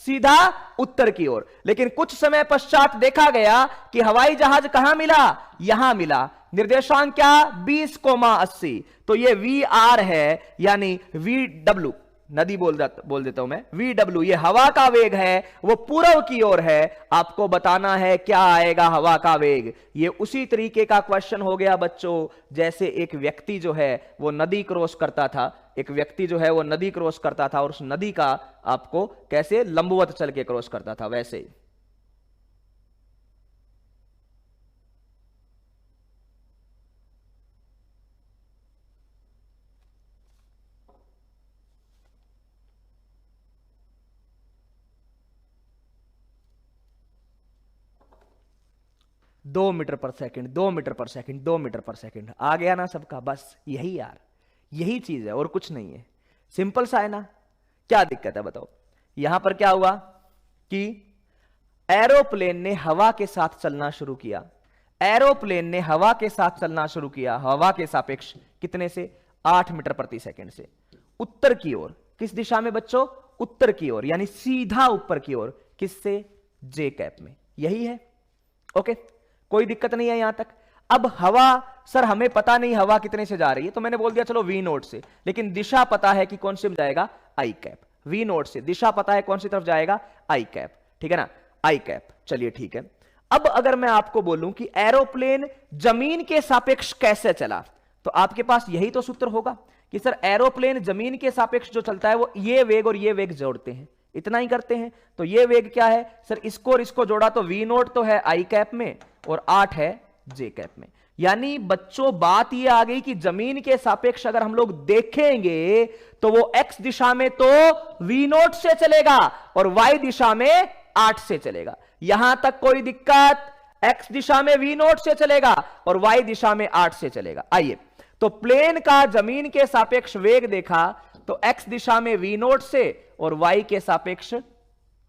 सीधा उत्तर की ओर। लेकिन कुछ समय पश्चात देखा गया कि हवाई जहाज कहां मिला, यहां मिला, निर्देशांक क्या 20,80। तो ये VR है, यानी VW, नदी बोल देता हूं मैं, VW, ये हवा का वेग है, वो पूर्व की ओर है। आपको बताना है क्या आएगा हवा का वेग। ये उसी तरीके का क्वेश्चन हो गया बच्चों, जैसे एक व्यक्ति जो है वो नदी क्रॉस करता था, और उस नदी का आपको कैसे लंबवत चल के क्रॉस करता था, वैसे ही। दो मीटर पर सेकंड आ गया ना सबका। बस यही यार, यही चीज है और कुछ नहीं है, सिंपल सा है ना। क्या दिक्कत है बताओ। यहां पर क्या हुआ कि एरोप्लेन ने हवा के साथ चलना शुरू किया, हवा के सापेक्ष कितने से, 8 मीटर प्रति सेकंड से, उत्तर की ओर। किस दिशा में बच्चों, उत्तर की ओर, यानी सीधा ऊपर की ओर। किससे, जे कैप में। यही है, ओके, कोई दिक्कत नहीं है यहां तक। अब हवा, सर हमें पता नहीं हवा कितने से जा रही है, तो मैंने बोल दिया चलो V0 से, लेकिन दिशा पता है कि कौन से में जाएगा, आई कैप। V0 से दिशा पता है कौन सी तरफ जाएगा, आई कैप, ठीक है ना, आई कैप। चलिए ठीक है। अब अगर मैं आपको बोलूं कि एरोप्लेन जमीन के सापेक्ष कैसे चला, तो आपके पास यही तो सूत्र होगा कि सर एरोप्लेन जमीन के सापेक्ष जो चलता है वो ये वेग और ये वेग जोड़ते हैं, इतना ही करते हैं। तो ये वेग क्या है सर, इसको और इसको जोड़ा तो V0 तो है आई कैप में और 8 है जे कैप में। यानी बच्चों बात ये आ गई कि जमीन के सापेक्ष अगर हम लोग देखेंगे तो वो x दिशा में तो V0 से चलेगा और y दिशा में 8 से चलेगा। यहां तक कोई दिक्कत, x दिशा में V0 से चलेगा और y दिशा में 8 से चलेगा। आइए तो प्लेन का जमीन के सापेक्ष वेग देखा तो x दिशा में v नोट से और y के सापेक्ष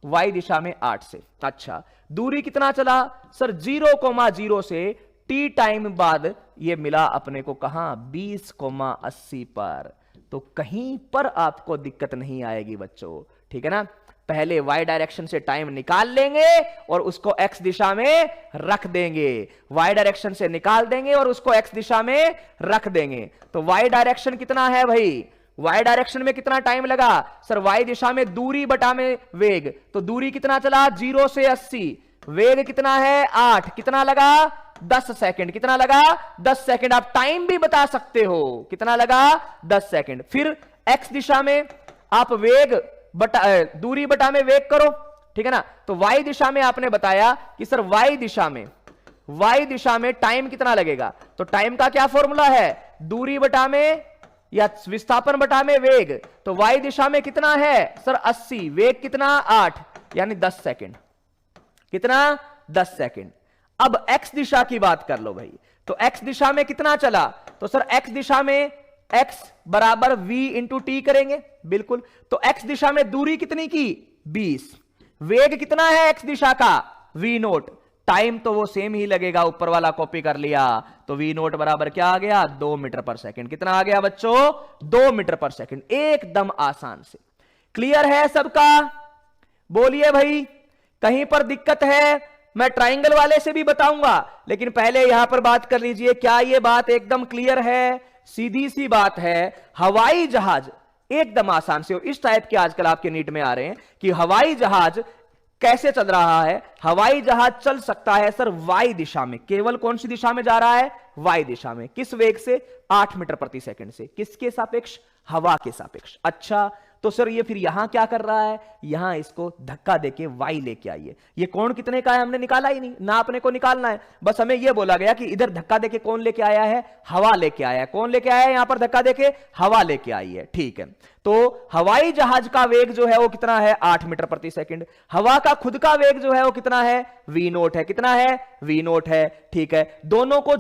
y दिशा में 8 से। अच्छा, दूरी कितना चला सर 0,0 से t टाइम बाद ये मिला अपने को कहां 20,80 पर। तो कहीं पर आपको दिक्कत नहीं आएगी बच्चों, ठीक है ना। पहले y डायरेक्शन से टाइम निकाल लेंगे और उसको x दिशा में रख देंगे, y डायरेक्शन से निकाल देंगे और उसको x दिशा में रख देंगे। तो y डायरेक्शन कितना है भाई, y डायरेक्शन में कितना टाइम लगा सर, y दिशा में दूरी बटा में वेग, तो दूरी कितना चला 0 से 80, वेग कितना है 8, कितना लगा 10 सेकंड, कितना लगा 10 सेकंड। आप टाइम भी बता सकते हो, कितना लगा 10 सेकंड। फिर x दिशा में आप वेग बटा दूरी बटा में वेग करो, ठीक है ना। तो y दिशा में आपने बताया कि सर y दिशा में टाइम कितना लगेगा, तो टाइम का क्या फॉर्मूला है, दूरी बटा में या विस्थापन बटा में वेग। तो y दिशा में कितना है सर 80, वेग कितना 8, यानी 10 सेकंड, कितना 10 सेकंड। अब x दिशा की बात कर लो भाई, तो x दिशा में कितना चला, तो सर x दिशा में x बराबर v इंटू टी करेंगे, बिल्कुल। तो x दिशा में दूरी कितनी की 20, वेग कितना है x दिशा का v नोट, टाइम तो वो सेम ही लगेगा, ऊपर वाला कॉपी कर लिया। तो v नोट बराबर क्या आ गया 2 मीटर पर सेकंड, कितना आ गया बच्चों 2 मीटर पर सेकंड, एकदम आसान से। क्लियर है सबका, बोलिए भाई, कहीं पर दिक्कत है मैं ट्राइंगल वाले से भी बताऊंगा, लेकिन पहले यहां पर बात कर लीजिए, क्या यह बात एकदम क्लियर है, सीधी सी बात है। हवाई जहाज एकदम आसान से, इस टाइप के आजकल आपके नीट में आ रहे हैं कि हवाई जहाज कैसे चल रहा है, हवाई जहाज चल सकता है सर y दिशा में, केवल कौन सी दिशा में जा रहा है y दिशा में, किस वेग से 8 मीटर प्रति सेकंड से, किसके सापेक्ष हवा के सापेक्ष। अच्छा, तो सर ये फिर यहां क्या कर रहा है, यहां इसको धक्का देके y लेके आइए। ये कोण कितने का है हमने निकाला ही नहीं ना, अपने को निकालना है, बस हमें यह बोला गया कि इधर धक्का देके कौन लेके आया है, हवा लेके आया है। कौन लेके आया है यहां पर धक्का देके, हवा लेके आई है, ठीक है। तो हवाई जहाज का वेग जो है वो कितना है 8 मीटर प्रति सेकंड, हवा का खुद का वेग जो है वो कितना है v नोट है, कितना है v नोट है, ठीक है। दोनों को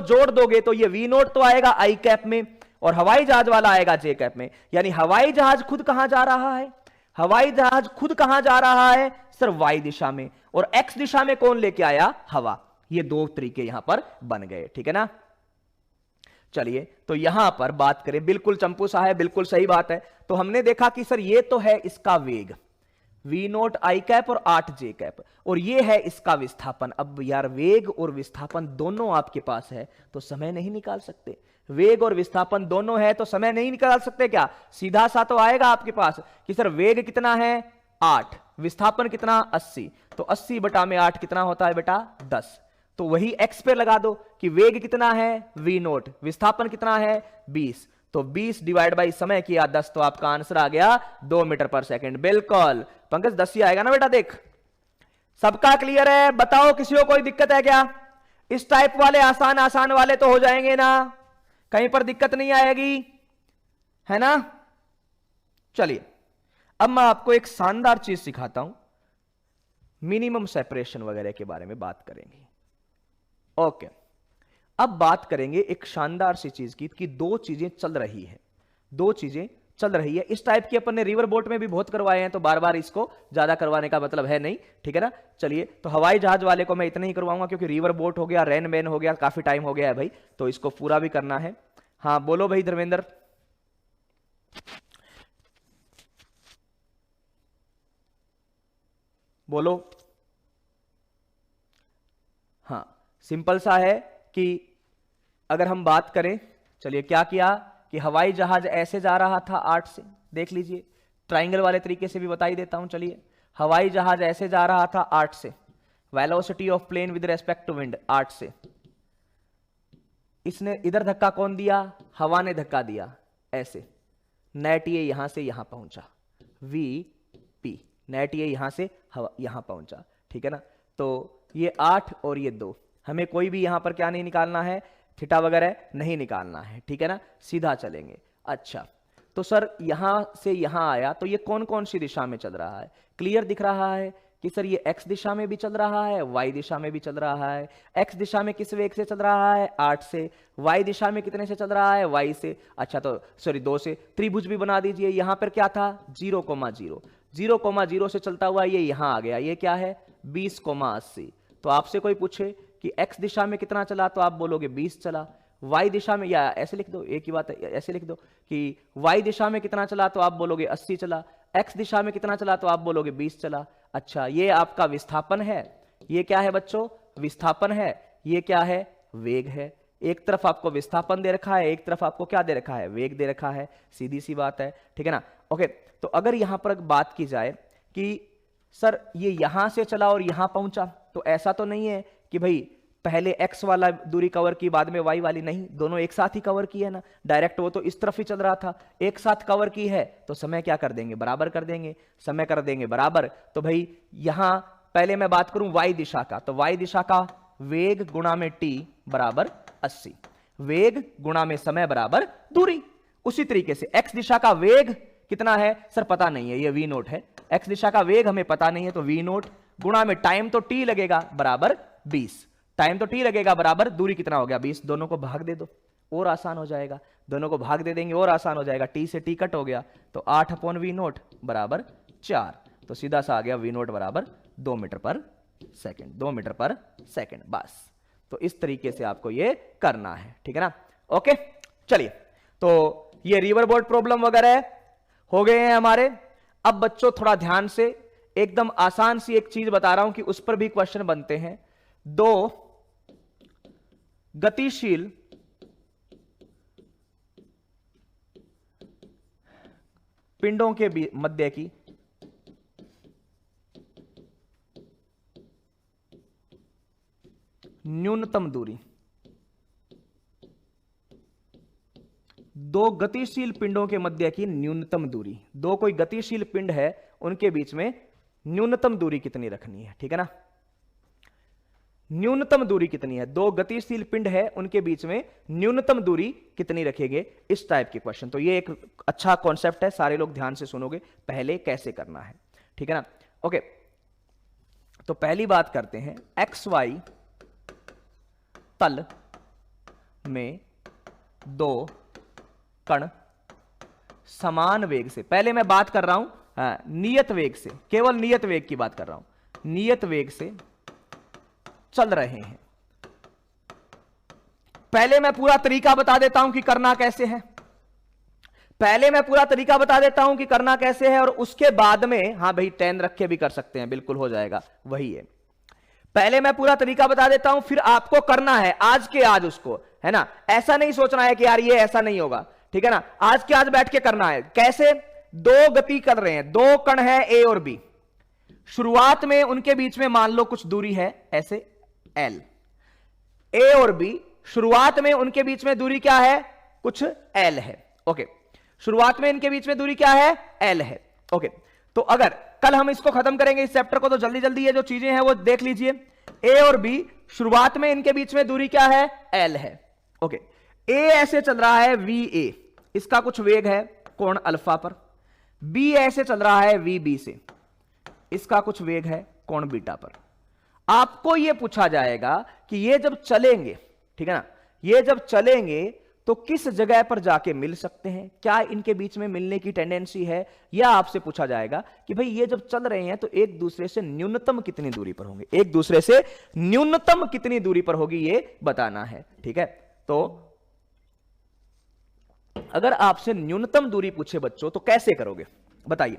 जोड़ दोगे तो ये v नोट तो आएगा i कैप में और हवाई जहाज वाला आएगा j कैप में, यानी हवाई जहाज खुद कहां जा रहा है, हवाई जहाज खुद कहां जा रहा है सर y दिशा में, और x दिशा में कौन लेके आया, हवा। ये दो तरीके यहां पर बन गए, ठीक है ना। चलिए, तो यहां पर बात करें, बिल्कुल चंपू साहब बिल्कुल सही बात है। तो हमने देखा कि सर ये तो है इसका वेग v नोट i कैप और 8 j कैप, और ये है इसका विस्थापन। अब यार वेग और विस्थापन दोनों आपके पास है तो समय नहीं निकाल सकते, वेग और विस्थापन दोनों है तो समय नहीं निकाल सकते क्या, सीधा सा तो आएगा आपके पास कि सर वेग कितना है 8, विस्थापन कितना 80, तो 80 बटा में 8 कितना होता है बेटा 10। तो वही x पे लगा दो कि वेग कितना है v नोट, विस्थापन कितना है 20, तो 20 डिवाइड बाई समय किया 10, तो आपका आंसर आ गया 2 मीटर पर सेकंड। बिल्कुल पंकज 10 ही आएगा ना बेटा, देख सबका क्लियर है, बताओ किसी को कोई दिक्कत है क्या, इस टाइप वाले आसान वाले तो हो जाएंगे ना, कहीं पर दिक्कत नहीं आएगी, है ना। चलिए, अब मैं आपको एक शानदार चीज सिखाता हूं, मिनिमम सेपरेशन वगैरह के बारे में बात करेंगे। ओके, अब बात करेंगे एक शानदार सी चीज की कि दो चीजें चल रही है, इस टाइप की अपन ने रिवर बोट में भी बहुत करवाए हैं, तो बार बार इसको ज्यादा करवाने का मतलब है नहीं, ठीक है ना। चलिए, तो हवाई जहाज वाले को मैं इतना ही करवाऊंगा क्योंकि रिवर बोट हो गया, रेन मैन हो गया, काफी टाइम हो गया है भाई, तो इसको पूरा भी करना है। हाँ बोलो भाई धर्मेंद्र। बोलो। हाँ, सिंपल सा है कि अगर हम बात करें, चलिए क्या किया कि हवाई जहाज ऐसे जा रहा था 8 से, देख लीजिए ट्राइंगल वाले तरीके से भी बता ही देता हूं। चलिए, हवाई जहाज ऐसे जा रहा था 8 से, velocity of plane with respect to wind 8 से, इसने इधर धक्का कौन दिया, हवा ने धक्का दिया ऐसे, नेट ये यहां से यहां पहुंचा, VP नेट ये यहां से यहां पहुंचा, ठीक है ना। तो ये 8 और ये 2, हमें कोई भी यहां पर क्या नहीं निकालना है, थीटा वगैरह नहीं निकालना है, ठीक है ना, सीधा चलेंगे। अच्छा, तो सर यहां से यहां आया तो ये कौन कौन सी दिशा में चल रहा है, क्लियर दिख रहा है कि सर ये x दिशा में भी चल रहा है, y दिशा में भी चल रहा है। x दिशा में किस वेग से चल रहा है? 8 से। y दिशा में कितने से चल रहा है? y से। अच्छा तो सॉरी 2 से। त्रिभुज भी बना दीजिए। यहां पर क्या था? 0,0। 0,0 से चलता हुआ ये यहां आ गया। ये क्या है? 20,80। तो आपसे कोई पूछे कि x दिशा में कितना चला तो आप बोलोगे 20 चला। y दिशा में, या ऐसे लिख दो, एक ही बात है, ऐसे लिख दो कि y दिशा में कितना चला तो आप बोलोगे 80 चला। x दिशा में कितना चला तो आप बोलोगे 20 चला। अच्छा, ये आपका विस्थापन है। ये क्या है बच्चों? विस्थापन है। ये क्या है? वेग है। एक तरफ आपको विस्थापन दे रखा है, एक तरफ आपको क्या दे रखा है? वेग दे रखा है। सीधी सी बात है, ठीक है ना? ओके, तो अगर यहां पर बात की जाए कि सर ये यहां से चला और यहां पहुंचा, तो ऐसा तो नहीं है कि भाई पहले x वाला दूरी कवर की बाद में y वाली, नहीं, दोनों एक साथ ही कवर की है ना डायरेक्ट। वो तो इस तरफ ही चल रहा था, एक साथ कवर की है, तो समय क्या कर देंगे? बराबर कर देंगे। समय कर देंगे बराबर। तो भाई यहां पहले मैं बात करूं y दिशा का, तो y दिशा का वेग गुणा में t बराबर 80। वेग गुणा में समय बराबर दूरी। उसी तरीके से x दिशा का वेग कितना है? सर पता नहीं है, ये v नोट है। x दिशा का वेग हमें पता नहीं है, तो v नोट गुणा में टाइम तो t लगेगा बराबर 20। टाइम तो t लगेगा बराबर दूरी कितना हो गया? 20। दोनों को भाग दे दो और आसान हो जाएगा। दोनों को भाग दे देंगे और आसान हो जाएगा। t से t कट हो गया, तो 8/v नोट बराबर 4। तो सीधा सा आ गया v नोट बराबर 2 मीटर पर सेकंड। 2 मीटर पर सेकंड, बस। तो इस तरीके से आपको ये करना है, ठीक है ना? ओके, चलिए, तो ये रिवर बोर्ड प्रॉब्लम वगैरह हो गए हैं हमारे। अब बच्चों थोड़ा ध्यान से, एकदम आसान सी एक चीज बता रहा हूं कि उस पर भी क्वेश्चन बनते हैं। 2 गतिशील पिंडों के मध्य की न्यूनतम दूरी। 2 गतिशील पिंडों के मध्य की न्यूनतम दूरी। 2 कोई गतिशील पिंड है, उनके बीच में न्यूनतम दूरी कितनी रखनी है, ठीक है ना? न्यूनतम दूरी कितनी है? 2 गतिशील पिंड है, उनके बीच में न्यूनतम दूरी कितनी रखेंगे? इस टाइप के क्वेश्चन। तो ये एक अच्छा कॉन्सेप्ट है, सारे लोग ध्यान से सुनोगे पहले कैसे करना है, ठीक है ना? ओके, तो पहली बात करते हैं, XY तल में 2 कण समान वेग से, पहले मैं बात कर रहा हूं नियत वेग से, केवल नियत वेग की बात कर रहा हूं, नियत वेग से चल रहे हैं। पहले मैं पूरा तरीका बता देता हूं कि करना कैसे है। पहले मैं पूरा तरीका बता देता हूं कि करना कैसे है, और उसके बाद में, हाँ भाई 10 रख के भी कर सकते हैं, बिल्कुल हो जाएगा, वही है। पहले मैं पूरा तरीका बता देता हूं, फिर आपको करना है आज के आज उसको, है ना? ऐसा नहीं सोचना है कि यार ये ऐसा नहीं होगा, ठीक है ना? आज के आज बैठ के करना है। कैसे? 2 गति कर रहे हैं, 2 कण है A और B। शुरुआत में उनके बीच में मान लो कुछ दूरी है, ऐसे L। A और B शुरुआत में उनके बीच में दूरी क्या है? कुछ L है। ओके, शुरुआत में इनके बीच में दूरी क्या है? L है। ओके, तो अगर कल हम इसको खत्म करेंगे इस चैप्टर को, तो जल्दी जल्दी ये जो चीजें हैं वो देख लीजिए। A और B शुरुआत में इनके बीच में दूरी क्या है? L है। ओके, A ऐसे चल रहा है VA, इसका कुछ वेग है कोण अल्फा पर। B ऐसे चल रहा है VB से, इसका कुछ वेग है कोण बीटा पर। आपको यह पूछा जाएगा कि ये जब चलेंगे, ठीक है ना, ये जब चलेंगे तो किस जगह पर जाके मिल सकते हैं? क्या इनके बीच में मिलने की टेंडेंसी है? या आपसे पूछा जाएगा कि भाई ये जब चल रहे हैं तो एक दूसरे से न्यूनतम कितनी दूरी पर होंगे? एक दूसरे से न्यूनतम कितनी दूरी पर होगी ये बताना है, ठीक है? तो अगर आपसे न्यूनतम दूरी पूछे बच्चों तो कैसे करोगे बताइए?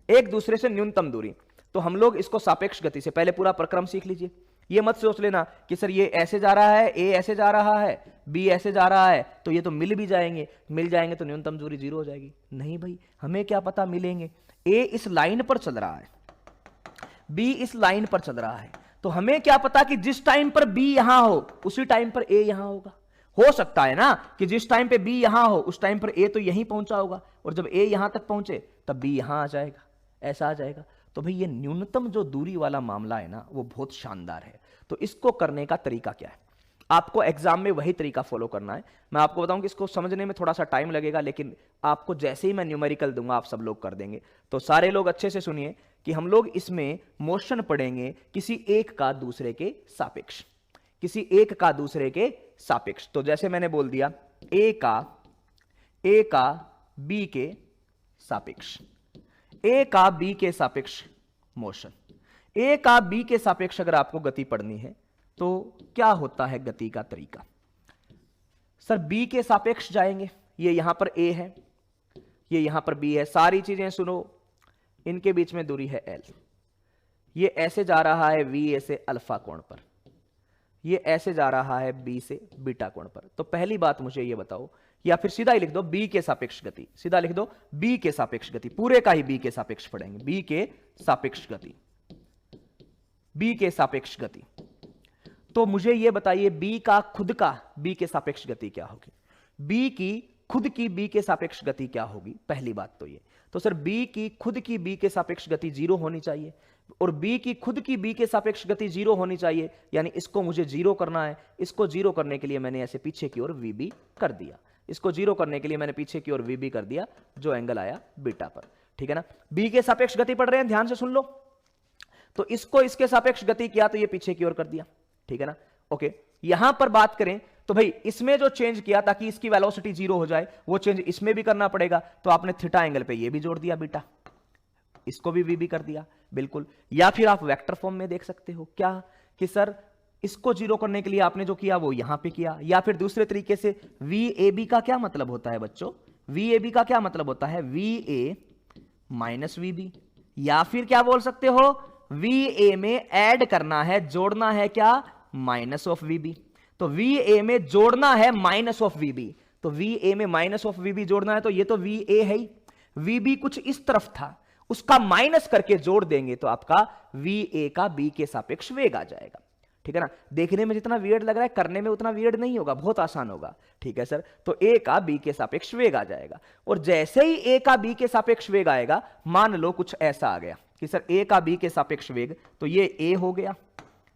एक दूसरे से न्यूनतम दूरी, तो हम लोग इसको सापेक्ष गति से, पहले पूरा प्रक्रम सीख लीजिए। ये मत सोच लेना कि सर ये ऐसे जा रहा है, A ऐसे जा रहा है, B ऐसे जा रहा है, तो ये तो मिल भी जाएंगे, मिल जाएंगे तो न्यूनतम दूरी 0 हो जाएगी। नहीं भाई, हमें क्या पता मिलेंगे? A इस लाइन पर चल रहा है, B इस लाइन पर चल रहा है, तो हमें क्या पता कि जिस टाइम पर B यहां हो उसी टाइम पर A यहां होगा। हो सकता है ना कि जिस टाइम पे B यहां हो उस टाइम पर A तो यहीं पहुंचा होगा, और जब A यहां तक पहुंचे तब B यहां आ जाएगा, ऐसा आ जाएगा। तो भाई ये न्यूनतम जो दूरी वाला मामला है ना, वो बहुत शानदार है। तो इसको करने का तरीका क्या है? आपको एग्जाम में वही तरीका फॉलो करना है। मैं आपको बताऊं कि इसको समझने में थोड़ा सा टाइम लगेगा, लेकिन आपको जैसे ही मैं न्यूमेरिकल दूंगा आप सब लोग कर देंगे। तो सारे लोग अच्छे से सुनिए कि हम लोग इसमें मोशन पढ़ेंगे किसी एक का दूसरे के सापेक्ष, किसी एक का दूसरे के सापेक्ष। तो जैसे मैंने बोल दिया ए का बी के सापेक्ष, ए का बी के सापेक्ष मोशन। ए का बी के सापेक्ष अगर आपको गति पढ़नी है तो क्या होता है गति का तरीका? सर बी के सापेक्ष जाएंगे, ये यहां पर ए है, ये यहां पर बी है। सारी चीजें सुनो, इनके बीच में दूरी है एल। ये ऐसे जा रहा है वी ए से अल्फा कोण पर, ये ऐसे जा रहा है बी से बीटा कोण पर। तो पहली बात मुझे ये बताओ, या फिर सीधा ही लिख दो बी के सापेक्ष गति, सीधा लिख दो बी के सापेक्ष गति, पूरे का ही बी के सापेक्ष पढ़ेंगे, बी के सापेक्ष गति, बी के सापेक्ष गति। तो मुझे यह बताइए बी का खुद का बी के सापेक्ष गति क्या होगी? बी की खुद की बी के सापेक्ष गति क्या होगी? पहली बात तो ये। तो सर बी की खुद की बी के सापेक्ष गति 0 होनी चाहिए, और बी की खुद की बी के सापेक्ष गति 0 होनी चाहिए, यानी इसको मुझे 0 करना है। इसको 0 करने के लिए मैंने ऐसे पीछे की ओर वीबी कर दिया, इसको 0 करने के लिए मैंने पीछे की ओर वीबी कर दिया, जो एंगल आया बीटा पर। ठीक है ना? बी के सापेक्ष गति पढ़ रहे हैं, ध्यान से सुन लो। तो इसको इसके सापेक्ष गति किया तो ये पीछे की ओर कर दिया। ठीक है ना? ओके, यहां पर बात करें तो भाई इसमें जो चेंज किया ताकि इसकी वेलोसिटी 0 हो जाए, वो चेंज इसमें भी करना पड़ेगा। तो आपने थीटा एंगल पे ये भी जोड़ दिया बीटा, इसको भी वी कर दिया, बिल्कुल। या फिर आप वेक्टर फॉर्म में देख सकते हो क्या कि सर इसको 0 करने के लिए आपने जो किया वो यहां पे किया। या फिर दूसरे तरीके से वी ए बी का क्या मतलब होता है बच्चों? वी ए बी का क्या मतलब होता है? V A minus V B. या फिर क्या बोल सकते हो, वी ए में ऐड करना है, जोड़ना है क्या? Minus of V B. तो वी ए में जोड़ना है माइनस ऑफ वी बी, तो वी ए में माइनस ऑफ वी बी जोड़ना है, तो ये तो वी ए है ही, वी बी कुछ इस तरफ था, उसका माइनस करके जोड़ देंगे तो आपका वी ए का बी के सापेक्ष वेग आ जाएगा। ठीक है ना? देखने में जितना वियर्ड लग रहा है, करने में उतना वियर्ड नहीं होगा, बहुत आसान होगा। ठीक है सर? तो ए का बी के सापेक्ष वेग आ जाएगा, और जैसे ही ए का बी के सापेक्ष वेग आएगा, मान लो कुछ ऐसा आ गया कि सर ए का बी के सापेक्ष वेग, तो ये ए हो गया,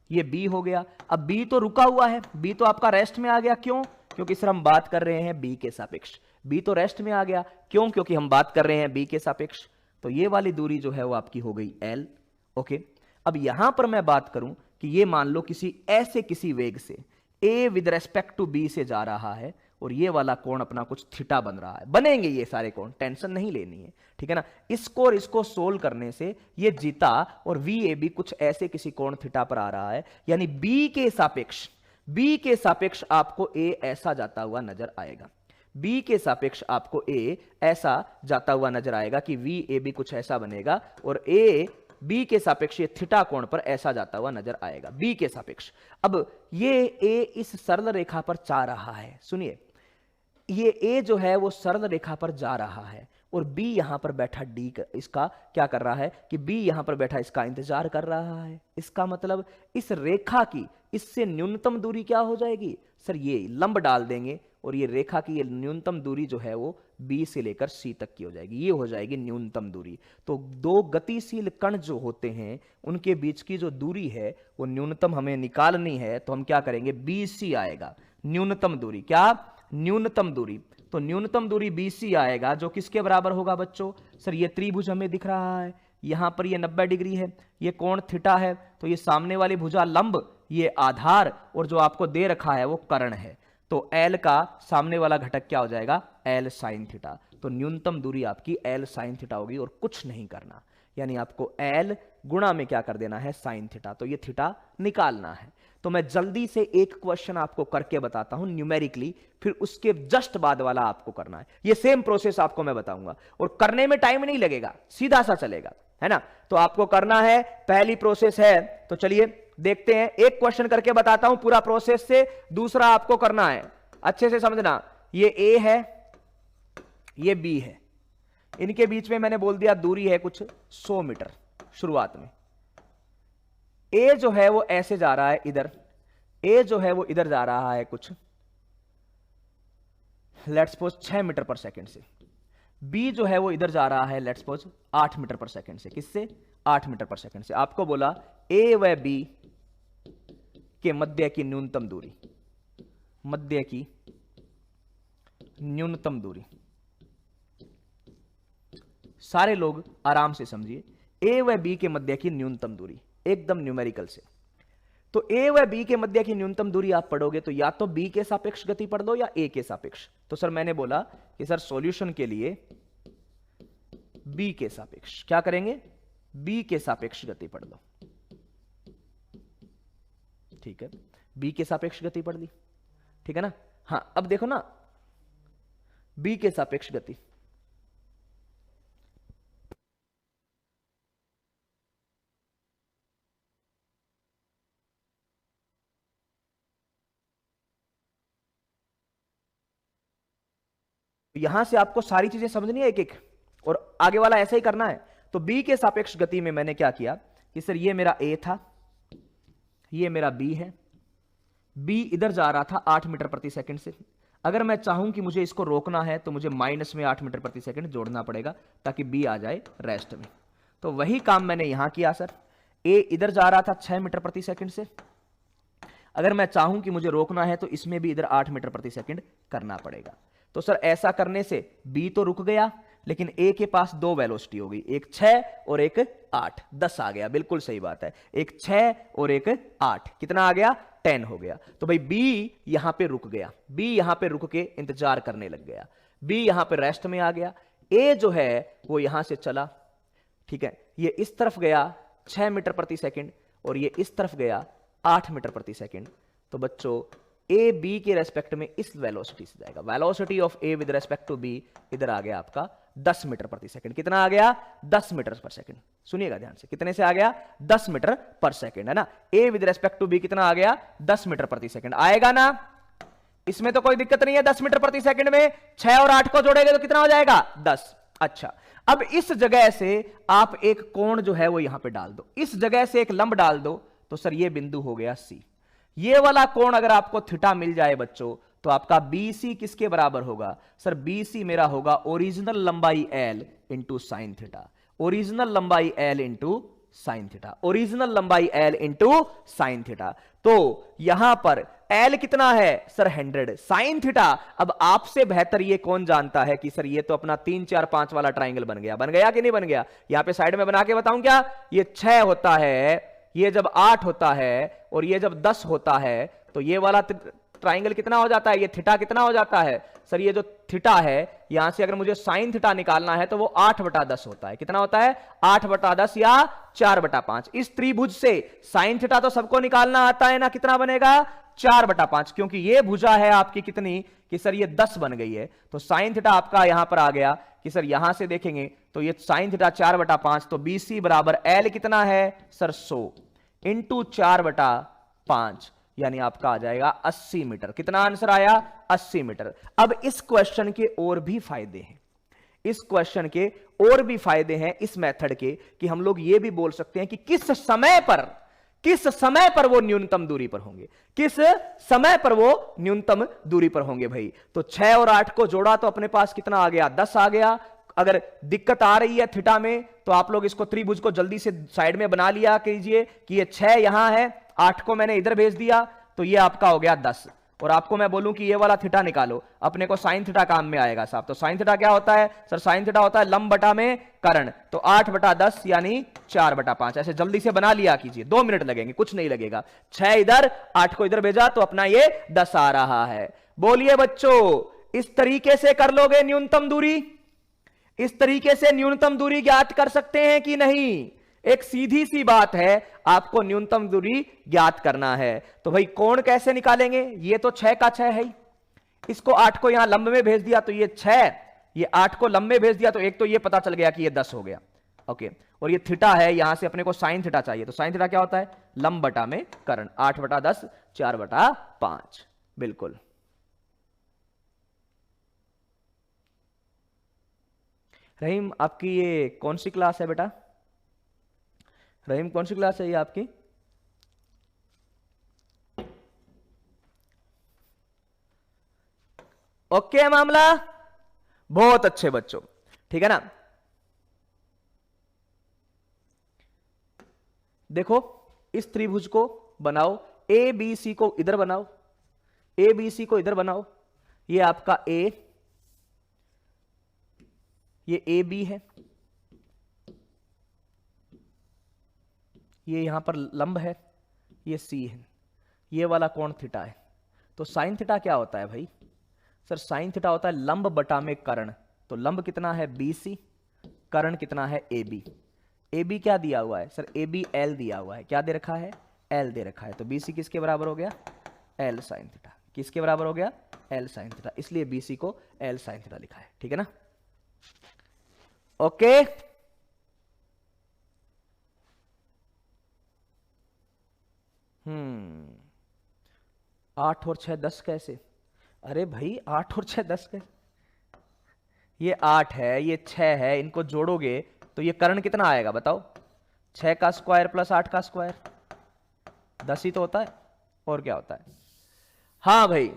ये बी हो गया। अब बी तो रुका हुआ है, बी तो आपका रेस्ट में आ गया। क्यों? क्योंकि सर हम बात कर रहे हैं बी के सापेक्ष, बी तो रेस्ट में आ गया। क्यों? क्योंकि हम बात कर रहे हैं बी के सापेक्ष। तो ये वाली दूरी जो है वो आपकी हो गई एल। ओके, अब यहां पर मैं बात करूं कि ये मान लो किसी वेग से A with respect to B से जा रहा है, और ये वाला कोण अपना कुछ थीटा बन रहा है। बनेंगे ये सारे कोण, टेंशन नहीं लेनी है। ठीक है ना? इसको और इसको सोल्व करने से ये जीता, और वी ए बी कुछ ऐसे किसी कोण थीटा पर आ रहा है, यानी बी के सापेक्ष आपको ए ऐसा जाता हुआ नजर आएगा। बी के सापेक्ष आपको ए ऐसा जाता हुआ नजर आएगा कि वी ए बी कुछ ऐसा बनेगा, और ए बी के सापेक्ष ये थीटा कोण पर ऐसा जाता हुआ नजर आएगा, बी के सापेक्ष। अब ये ए इस सरल रेखा पर जा रहा है, सुनिए, ये ए जो है वो सरल रेखा पर जा रहा है, और बी यहां पर बैठा डी इसका क्या कर रहा है कि बी यहां पर बैठा इसका इंतजार कर रहा है। इसका मतलब इस रेखा की इससे न्यूनतम दूरी क्या हो जाएगी? सर ये लंब डाल देंगे, और ये रेखा की ये न्यूनतम दूरी जो है वो बी से लेकर सी तक की हो जाएगी, ये हो जाएगी न्यूनतम दूरी। तो दो गतिशील कण जो होते हैं उनके बीच की जो दूरी है वो न्यूनतम हमें निकालनी है, तो हम क्या करेंगे? बी सी आएगा न्यूनतम दूरी। क्या? न्यूनतम दूरी। तो न्यूनतम दूरी BC आएगा, जो किसके बराबर होगा बच्चों? सर ये त्रिभुज हमें दिख रहा है, यहां पर ये 90 डिग्री है, ये कोण थीटा है, तो ये सामने वाली भुजा लंब, ये आधार, और जो आपको दे रखा है वो कर्ण है। तो L का सामने वाला घटक क्या हो जाएगा? L sin theta. तो न्यूनतम दूरी आपकी L sin थीटा होगी, और कुछ नहीं करना, यानी आपको L गुणा में क्या कर देना है? sin theta. तो ये थीटा निकालना है। तो मैं जल्दी से एक क्वेश्चन आपको करके बताता हूं न्यूमेरिकली, फिर उसके जस्ट बाद वाला आपको करना है। ये सेम प्रोसेस आपको मैं बताऊंगा, और करने में टाइम नहीं लगेगा, सीधा सा चलेगा, है ना? तो आपको करना है, पहली प्रोसेस है, तो चलिए देखते हैं। एक क्वेश्चन करके बताता हूं पूरा प्रोसेस से, दूसरा आपको करना है, अच्छे से समझना। ये ए है, ये बी है, इनके बीच में मैंने बोल दिया दूरी है कुछ 100 मीटर शुरुआत में। ए जो है वो ऐसे जा रहा है इधर, ए जो है वो इधर जा रहा है कुछ लेट्स सपोज 6 मीटर पर सेकंड से। बी जो है वो इधर जा रहा है लेट्स सपोज 8 मीटर पर सेकंड से। किससे? 8 मीटर पर सेकंड से। आपको बोला ए व बी के मध्य की न्यूनतम दूरी, मध्य की न्यूनतम दूरी। सारे लोग आराम से समझिए, ए व बी के मध्य की न्यूनतम दूरी, एकदम न्यूमेरिकल से। तो ए व बी के मध्य की न्यूनतम दूरी आप पढ़ोगे तो या तो बी के सापेक्ष गति पढ़ लो या ए के सापेक्ष। तो सर मैंने बोला कि सर सॉल्यूशन के लिए बी के सापेक्ष क्या करेंगे, बी के सापेक्ष गति पढ़ लो। ठीक है, बी के सापेक्ष गति पढ़ ली, ठीक है ना। हाँ अब देखो ना, बी के सापेक्ष गति, यहां से आपको सारी चीजें समझनी है एक एक, और आगे वाला ऐसा ही करना है। तो बी के सापेक्ष गति में मैंने क्या किया कि सर ये मेरा ए था, ये मेरा बी है, बी इधर जा रहा था 8 मीटर प्रति सेकंड से। अगर मैं चाहूं कि मुझे इसको रोकना है तो मुझे माइनस में 8 मीटर प्रति सेकंड जोड़ना पड़ेगा ताकि बी आ जाए रेस्ट में। तो वही काम मैंने यहां किया सर। ए इधर जा रहा था 6 मीटर प्रति सेकंड से, अगर मैं चाहूं कि मुझे रोकना है तो इसमें भी इधर 8 मीटर प्रति सेकंड करना पड़ेगा। तो सर ऐसा करने से बी तो रुक गया, लेकिन ए के पास दो वेलोसिटी हो गई, एक 6 और एक 8, 10 आ गया। बिल्कुल सही बात है, एक 6 और एक 8, कितना आ गया, 10 हो गया। तो भाई बी यहां पे रुक गया, बी यहां पे रुक के इंतजार करने लग गया, बी यहां पे रेस्ट में आ गया। ए जो है वो यहां से चला, ठीक है, ये इस तरफ गया 6 मीटर प्रति सेकंड और ये इस तरफ गया 8 मीटर प्रति सेकंड। तो बच्चों ए बी के रेस्पेक्ट में इस वेलोसिटी से जाएगा, velocity of A with respect to B इधर आ गया आपका 10 मीटर प्रति सेकंड। कितना आ गया, 10 मीटर पर सेकंड। सुनिएगा ध्यान से, कितने से आ गया, 10 मीटर पर सेकंड, है ना। A with respect to B कितना आ गया, 10 मीटर प्रति सेकंड आएगा ना, इसमें तो कोई दिक्कत नहीं है। 10 मीटर प्रति सेकंड में 6 और 8 को जोड़ेंगे तो कितना हो जाएगा, 10। अच्छा, अब इस जगह से आप एक कोण जो है वो यहां पे डाल दो, इस जगह से एक लंब डाल दो, तो सर ये बिंदु हो गया सी। ये वाला कोण अगर आपको थीटा मिल जाए बच्चों तो आपका BC किसके बराबर होगा, सर BC मेरा होगा ओरिजिनल लंबाई L into sine theta, original लंबाई L into sine theta, original लंबाई L इंटू साइन थीटा। तो यहां पर L कितना है सर 100, साइन थीटा। अब आपसे बेहतर ये कौन जानता है कि सर ये तो अपना 3 4 5 वाला ट्राइंगल बन गया, बन गया कि नहीं बन गया। यहां पे साइड में बना के बताऊं क्या, ये 6 होता है, ये जब 8 होता है और ये जब 10 होता है तो ये वाला ट्राइंगल कितना हो जाता है, ये थीटा कितना हो जाता है सर, ये जो थीटा है यहां से अगर मुझे साइन थीटा निकालना है तो वो 8/10 होता है। कितना होता है, 8/10 या 4/5। इस त्रिभुज से साइन थीटा तो सबको निकालना आता है ना, कितना बनेगा 4/5, क्योंकि ये भुजा है आपकी कितनी कि सर ये 10 बन गई है। तो साइन थीटा आपका यहां पर आ गया कि सर यहां से देखेंगे तो ये साइन थीटा 4/5, तो BC बराबर L कितना है सर 100 इंटू 4/5, यानी आपका आ जाएगा 80 मीटर। कितना आंसर आया, 80 मीटर। अब इस क्वेश्चन के और भी फायदे हैं, इस क्वेश्चन के और भी फायदे हैं इस मेथड के, कि हम लोग ये भी बोल सकते हैं कि किस समय पर वो न्यूनतम दूरी पर होंगे, किस समय पर वो न्यूनतम दूरी पर होंगे भाई। तो 6 और 8 को जोड़ा तो अपने पास कितना आ गया, 10 आ गया। अगर दिक्कत आ रही है थीटा में तो आप लोग इसको त्रिभुज को जल्दी से साइड में बना लिया कीजिए कि ये 6 यहां है, 8 को मैंने इधर भेज दिया, तो ये आपका हो गया 10। और आपको मैं बोलूं कि ये वाला थीटा निकालो, अपने को साइन थीटा काम में आएगा साहब। तो साइन थीटा क्या होता है सर, साइन थीटा होता है लंब बटा में कर्ण, तो 8/10 यानी 4/5। ऐसे जल्दी से बना लिया कीजिए, 2 मिनट लगेंगे, कुछ नहीं लगेगा। 6 इधर, 8 को इधर भेजा तो अपना ये 10 आ रहा है। बोलिए बच्चों, इस तरीके से कर लोगे न्यूनतम दूरी, इस तरीके से न्यूनतम दूरी ज्ञात कर सकते हैं कि नहीं। एक सीधी सी बात है, आपको न्यूनतम दूरी ज्ञात करना है। तो भाई कोण कैसे निकालेंगे, ये तो 6 का 6 है ही, इसको 8 को यहां लंब में भेज दिया तो ये 6, ये 8 को लंब में भेज दिया तो एक तो ये पता चल गया कि ये 10 हो गया, ओके। और ये थीटा है, यहां से अपने को साइन थीटा चाहिए, तो साइन थीटा क्या होता है, लंब बटा में कर्ण, 8/10 4/5, बिल्कुल। रहीम आपकी ये कौन सी क्लास है बेटा, रहीम कौन सी क्लास है ये आपकी, ओके है मामला, बहुत अच्छे बच्चों, ठीक है ना। देखो इस त्रिभुज को बनाओ, ABC को इधर बनाओ, ए बी सी को इधर बनाओ, ये आपका ए, ये ए बी है, ये यहां पर लंब है, ये सी है, ये वाला कोण थीटा है। तो साइन थीटा क्या होता है भाई? सर साइन थीटा होता है लंब बटा में कर्ण। तो लंब कितना है बी सी, कर्ण कितना है ए बी। ए बी क्या दिया हुआ है सर? ए बी एल दिया हुआ है। क्या दे रखा है? एल दे रखा है। तो बी सी किसके बराबर हो गया? L sine theta. किसके बराबर हो गया? L sine theta. इसलिए बी सी को एल साइन थीटा लिखा है। ठीक है ना? ओके। 8 और 6 10 कैसे? अरे भाई 8 और 6 10 कैसे? ये 8 है, ये 6 है, इनको जोड़ोगे तो ये कर्ण कितना आएगा बताओ? 6 का स्क्वायर प्लस 8 का स्क्वायर, 10 ही तो होता है, और क्या होता है? हाँ भाई,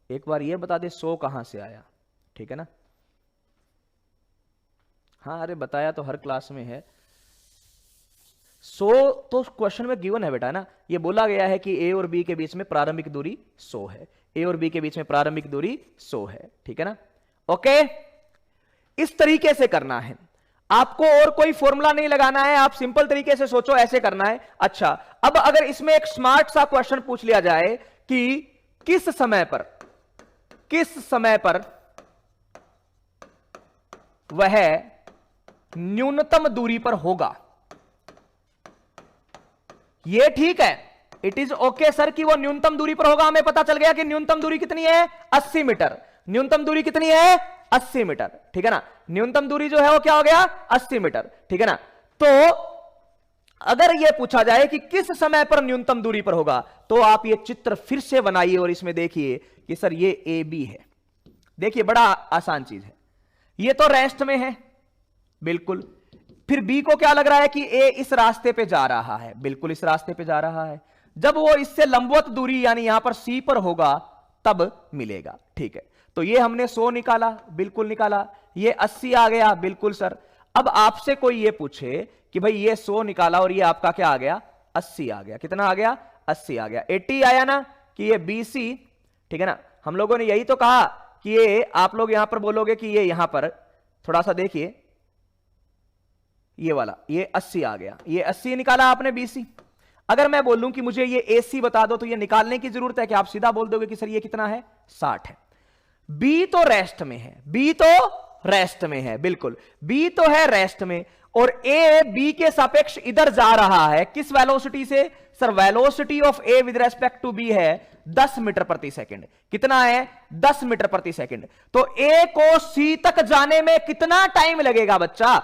एक बार ये बता दे 100 कहां से आया? ठीक है ना? हाँ अरे बताया तो हर क्लास में है। 100 तो क्वेश्चन में गिवन है बेटा, है ना? ये बोला गया है कि ए और बी के बीच में प्रारंभिक दूरी 100 है। ए और बी के बीच में प्रारंभिक दूरी 100 है। ठीक है ना? ओके, इस तरीके से करना है आपको, और कोई फॉर्मूला नहीं लगाना है। आप सिंपल तरीके से सोचो, ऐसे करना है। अच्छा, अब अगर इसमें एक स्मार्ट सा क्वेश्चन पूछ लिया जाए कि किस समय पर वह न्यूनतम दूरी पर होगा, ये ठीक है, इट इज ओके सर कि वो न्यूनतम दूरी पर होगा। हमें पता चल गया कि न्यूनतम दूरी कितनी है? 80 मीटर। न्यूनतम दूरी कितनी है? 80 मीटर। ठीक है ना? न्यूनतम दूरी जो है वो क्या हो गया? 80 मीटर। ठीक है ना? तो अगर यह पूछा जाए कि किस समय पर न्यूनतम दूरी पर होगा, तो आप ये चित्र फिर से बनाइए और इसमें देखिए कि सर ये ए बी है। देखिए बड़ा आसान चीज है, ये तो रेस्ट में है बिल्कुल। फिर बी को क्या लग रहा है कि ए इस रास्ते पे जा रहा है, बिल्कुल इस रास्ते पे जा रहा है। जब वो इससे लंबवत दूरी यानी यहां पर सी पर होगा तब मिलेगा। ठीक है, तो ये हमने 100 निकाला, बिल्कुल निकाला। ये 80 आ गया, बिल्कुल सर। अब आपसे कोई ये पूछे कि भाई ये 100 निकाला और ये आपका क्या आ गया? 80 आ गया। कितना आ गया? 80 आ गया। 80 आया ना कि ये बी सी। ठीक है ना? हम लोगों ने यही तो कहा कि ये आप लोग यहां पर बोलोगे कि ये यहां पर थोड़ा सा देखिए, ये वाला ये 80 आ गया। ये 80 निकाला आपने बीसी। अगर मैं बोलूं कि मुझे ये एसी बता दो, तो ये निकालने की जरूरत है कि आप सीधा बोल दोगे कि सर ये कितना है? 60 है। बी तो रेस्ट में है, बी तो रेस्ट में है, बिल्कुल बी तो है रेस्ट में, और ए बी के सापेक्ष इधर जा रहा है। किस वेलोसिटी से? Sir velocity of A with respect to B है 10 मीटर प्रति सेकंड। कितना है? 10 मीटर प्रति सेकंड। तो ए को सी तक जाने में कितना टाइम लगेगा बच्चा?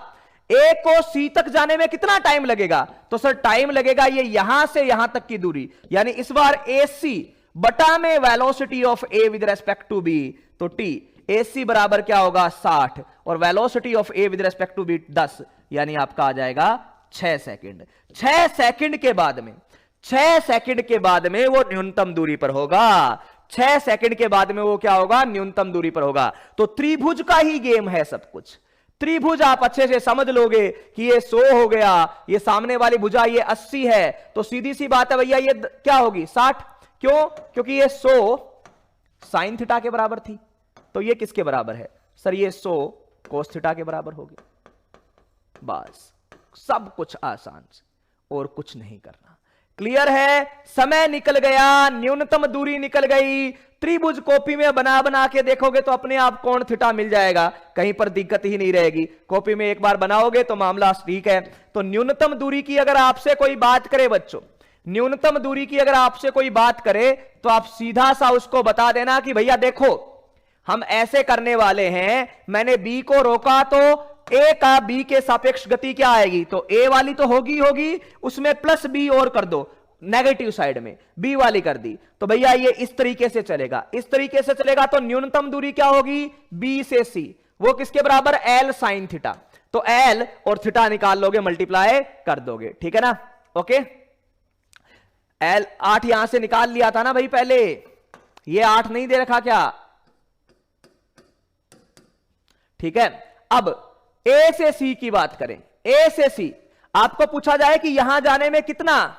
ए को सी तक जाने में कितना टाइम लगेगा? तो सर टाइम लगेगा ये यहां से यहां तक की दूरी, यानी इस बार ए सी बटा में velocity of A with respect to B, तो टी ए सी बराबर क्या होगा? 60, और velocity of A with respect to B 10, यानी आपका आ जाएगा 6 सेकंड। 6 सेकंड के बाद में, 6 सेकंड के बाद में वो न्यूनतम दूरी पर होगा। 6 सेकंड के बाद में वो क्या होगा? न्यूनतम दूरी पर होगा। तो त्रिभुज का ही गेम है सब कुछ। त्रिभुज आप अच्छे से समझ लोगे कि ये 100 हो गया, ये सामने वाली भुजा ये 80 है, तो सीधी सी बात है भैया ये क्या होगी? 60। क्यों? क्योंकि ये 100 साइन थीटा के बराबर थी, तो ये किसके बराबर है? सर ये 100 कोस थीटा के बराबर होगी। बस सब कुछ आसान से, और कुछ नहीं करना। क्लियर है? समय निकल गया, न्यूनतम दूरी निकल गई। त्रिभुज कॉपी में बना बना के देखोगे तो अपने आप कोण थीटा मिल जाएगा, कहीं पर दिक्कत ही नहीं रहेगी। कॉपी में एक बार बनाओगे तो मामला ठीक है। तो न्यूनतम दूरी की अगर आपसे कोई बात करे बच्चों, न्यूनतम दूरी की अगर आपसे कोई बात करे, तो आप सीधा सा उसको बता देना कि भैया देखो हम ऐसे करने वाले हैं, मैंने बी को रोका तो ए का बी के सापेक्ष गति क्या आएगी? तो ए वाली तो होगी, उसमें प्लस बी और कर दो, नेगेटिव साइड में बी वाली कर दी, तो भैया ये इस तरीके से चलेगा, इस तरीके से चलेगा। तो न्यूनतम दूरी क्या होगी? बी से सी, वो किसके बराबर? L sine theta. तो एल और थीटा निकाल लोगे, मल्टीप्लाई कर दोगे। ठीक है ना? ओके, एल 8 यहां से निकाल लिया था ना भाई पहले, ये 8 नहीं दे रखा क्या? ठीक है, अब ए से सी की बात करें। ए से सी आपको पूछा जाए कि यहां जाने में कितना?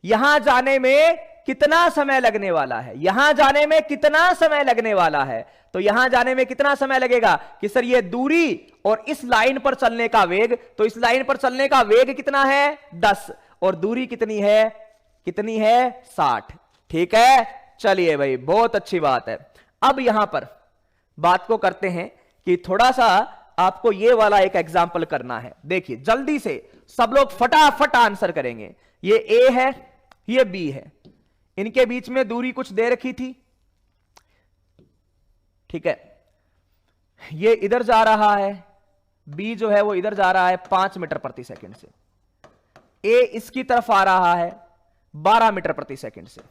यहां जाने में कितना समय लगने वाला है, यहां जाने में कितना समय लगने वाला है। तो यहां जाने में कितना समय लगेगा कि सर ये दूरी और इस लाइन पर चलने का वेग, तो इस लाइन पर चलने का वेग कितना है 10 और दूरी कितनी है 60। ठीक है, चलिए भाई बहुत अच्छी बात है। अब यहां पर बात को करते हैं कि थोड़ा सा आपको ये वाला एक एग्जाम्पल करना है। देखिए जल्दी से सब लोग फटाफट आंसर करेंगे। ये ए है, ये बी है, इनके बीच में दूरी कुछ दे रखी थी। ठीक है, ये इधर जा रहा है, बी जो है वो इधर जा रहा है 5 मीटर प्रति सेकंड से, ए इसकी तरफ आ रहा है 12 मीटर प्रति सेकंड से।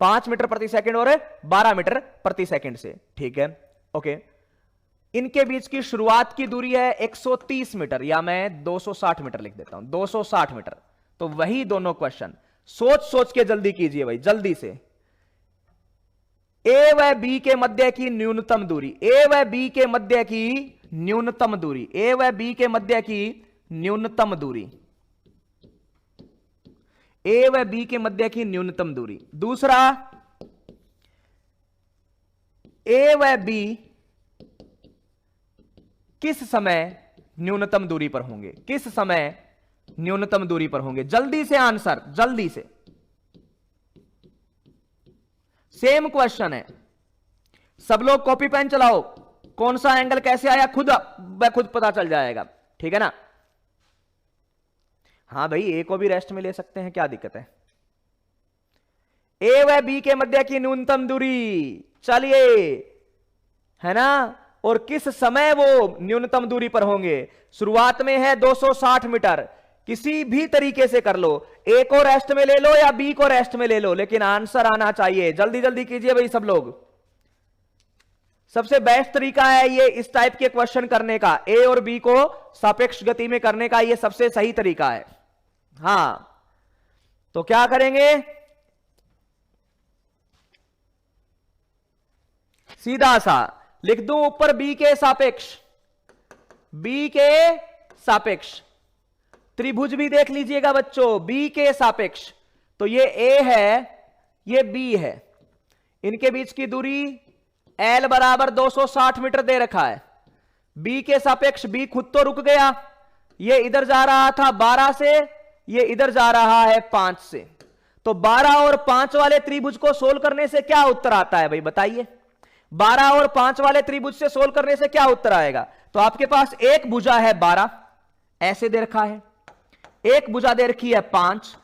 5 मीटर प्रति सेकंड और 12 मीटर प्रति सेकंड से। ठीक है, ओके। इनके बीच की शुरुआत की दूरी है 130 मीटर, या मैं 260 मीटर लिख देता हूं, 260 मीटर। तो वही दोनों क्वेश्चन सोच सोच के जल्दी कीजिए भाई, जल्दी से। ए व बी के मध्य की न्यूनतम दूरी, ए व बी के मध्य की न्यूनतम दूरी, ए व बी के मध्य की न्यूनतम दूरी, ए व बी के मध्य की न्यूनतम दूरी। दूसरा, ए व बी किस समय न्यूनतम दूरी पर होंगे, किस समय न्यूनतम दूरी पर होंगे। जल्दी से आंसर, जल्दी से। सेम क्वेश्चन है, सब लोग कॉपी पेन चलाओ। कौन सा एंगल कैसे आया खुद पता चल जाएगा। ठीक है ना। हाँ भाई, ए को भी रेस्ट में ले सकते हैं, क्या दिक्कत है। ए व बी के मध्य की न्यूनतम दूरी, चलिए, है ना। और किस समय वो न्यूनतम दूरी पर होंगे। शुरुआत में है 260 मीटर, किसी भी तरीके से कर लो, ए को रेस्ट में ले लो या बी को रेस्ट में ले लो, लेकिन आंसर आना चाहिए। जल्दी जल्दी कीजिए भाई सब लोग। सबसे बेस्ट तरीका है ये इस टाइप के क्वेश्चन करने का, ए और बी को सापेक्ष गति में करने का, ये सबसे सही तरीका है। हां, तो क्या करेंगे, सीधा सा लिख दूं ऊपर बी के सापेक्ष, बी के सापेक्ष। त्रिभुज भी देख लीजिएगा बच्चों, बी के सापेक्ष। तो ये ए है, ये बी है, इनके बीच की दूरी एल बराबर 260 मीटर दे रखा है। बी के सापेक्ष बी खुद तो रुक गया, ये इधर जा रहा था 12 से, ये इधर जा रहा है 5 से। तो 12 और 5 वाले त्रिभुज को सोल्व करने से क्या उत्तर आता है भाई बताइए। 12 और 5 वाले त्रिभुज से सोल्व करने से क्या उत्तर आएगा। तो आपके पास एक भुजा है 12, ऐसे दे रखा है, एक भुजा दे रखी है 5।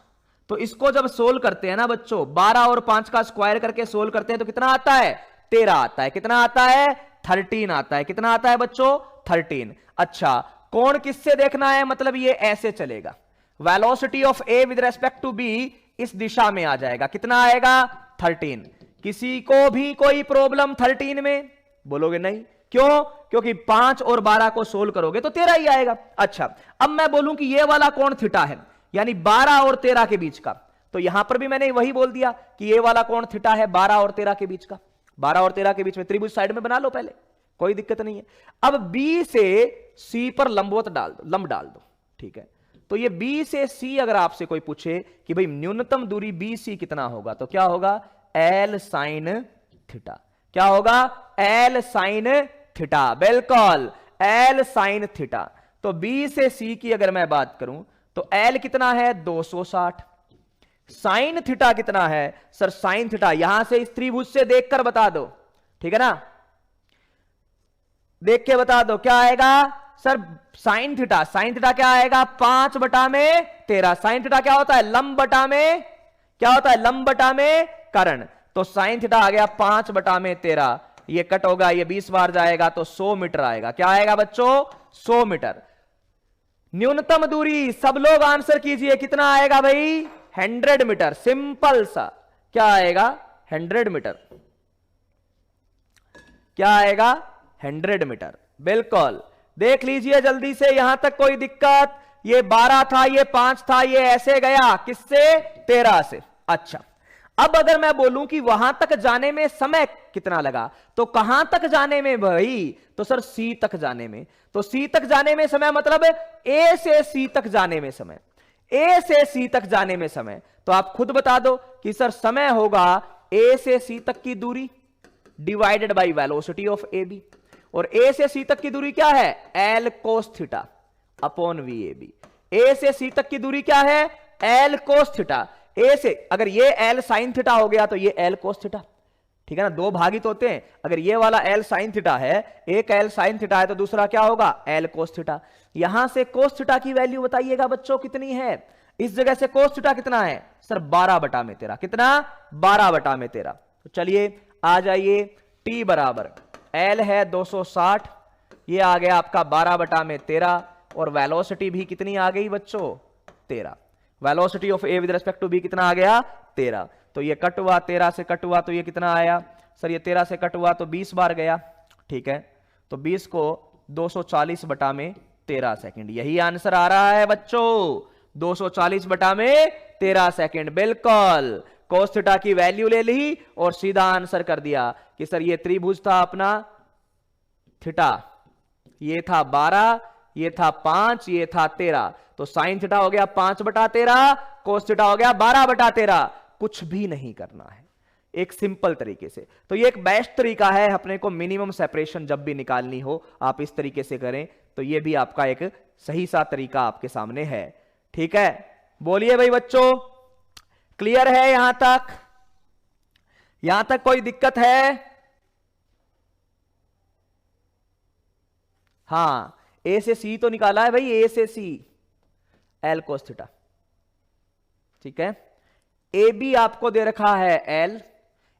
तो इसको जब सोल्व करते हैं ना बच्चों, 12 और 5 का स्क्वायर करके सोल्व करते हैं तो कितना आता है 13 आता है। कितना आता है 13 आता है। कितना आता है बच्चों 13। अच्छा, कोण किससे देखना है, मतलब ये ऐसे चलेगा, velocity of A with respect to B इस दिशा में आ जाएगा। कितना आएगा 13। किसी को भी कोई प्रॉब्लम 13 में, बोलोगे नहीं, क्यों, क्योंकि 5 और 12 को सोल्व करोगे तो 13 ही आएगा। अच्छा, अब मैं बोलूं कि ये वाला कोण थीटा है, यानी 12 और 13 के बीच का, तो यहां पर भी मैंने वही बोल दिया कि ये वाला कोण थीटा है 12 और 13 के बीच का। 12 और 13 के बीच में त्रिभुज साइड में बना लो पहले, कोई दिक्कत नहीं है। अब बी से सी पर लंबवत डाल दो, लंब डाल दो। ठीक है, तो ये बी से सी अगर आपसे कोई पूछे कि भाई न्यूनतम दूरी बी सी कितना होगा, तो क्या होगा एल साइन थीटा। क्या होगा एल साइन थीटा, बिल्कुल एल साइन थीटा। तो बी से सी की अगर मैं बात करूं तो एल कितना है 260, साइन थीटा कितना है सर, साइन थीटा यहां से इस त्रिभुज से देखकर बता दो। ठीक है ना, देख के बता दो क्या आएगा sir sine theta. Sine theta क्या आएगा 5/13। साइन थीटा क्या होता है लंब बटा में, क्या होता है लंब बटा में कर्ण। तो साइन थीटा आ गया 5/13, ये कट होगा, ये 20 बार जाएगा तो 100 मीटर आएगा। क्या आएगा बच्चों 100 मीटर। न्यूनतम दूरी सब लोग आंसर कीजिए, कितना आएगा भाई 100 मीटर। सिंपल सा, क्या आएगा 100 मीटर। क्या आएगा 100 मीटर, बिल्कुल। देख लीजिए जल्दी से, यहां तक कोई दिक्कत। ये 12 था, ये 5 था, ये ऐसे गया किससे 13 से। अच्छा, अब अगर मैं बोलूं कि वहां तक जाने में समय कितना लगा, तो कहां तक जाने में भाई, तो सर सी तक जाने में। तो सी तक जाने में समय मतलब ए से सी तक जाने में समय। ए से सी तक जाने में समय, तो आप खुद बता दो कि सर समय होगा ए से सी तक की दूरी divided by velocity of A B, और ए से सी तक की दूरी क्या है, L cos theta upon V A B. A से सी तक की दूरी क्या है, एल कोस थीटा। ए से अगर ये एल साइन थीटा हो गया तो ये एल कोस थीटा, ठीक है ना, दो भागित होते हैं। अगर ये वाला एल साइन थीटा है, एक एल साइन थीटा है, तो दूसरा क्या होगा, एल कोस थीटा। यहां से कोस थीटा की वैल्यू बताइएगा बच्चों कितनी है। इस जगह से कोस थीटा कितना है सर, 12/13। कितना, 12/13। तो चलिए आ जाइए, टी बराबर एल है 260, ये आ गया आपका 12/13, और वेलोसिटी भी कितनी आ गई बच्चों, 13। Velocity of A with respect to B कितना आ गया, 13। तो ये कट हुआ, 13 से कट हुआ तो ये कितना आया सर, ये 13 से कट हुआ तो 20 बार गया, ठीक है। तो 20 को 240/13 सेकंड, यही आंसर आ रहा है बच्चों, 240/13 सेकंड। बिल्कुल, कोस थीटा की वैल्यू ले ली और सीधा आंसर कर दिया कि सर ये त्रिभुज था अपना थीटा, ये था 12, ये था 5, ये था 13, तो साइन थीटा हो गया 5/13, कोस थीटा हो गया 12/13। कुछ भी नहीं करना है, एक सिंपल तरीके से। तो ये एक बेस्ट तरीका है अपने को मिनिमम सेपरेशन जब भी निकालनी हो, आप इस तरीके से करें, तो ये भी आपका एक सही सा तरीका आपके सामने है, ठीक है। बोलिए भाई बच्चों, क्लियर है यहां तक, यहां तक कोई दिक्कत है? हाँ, ए से सी तो निकाला है भाई, ए से सी एल कोस थीटा, ठीक है। ए बी आपको दे रखा है एल,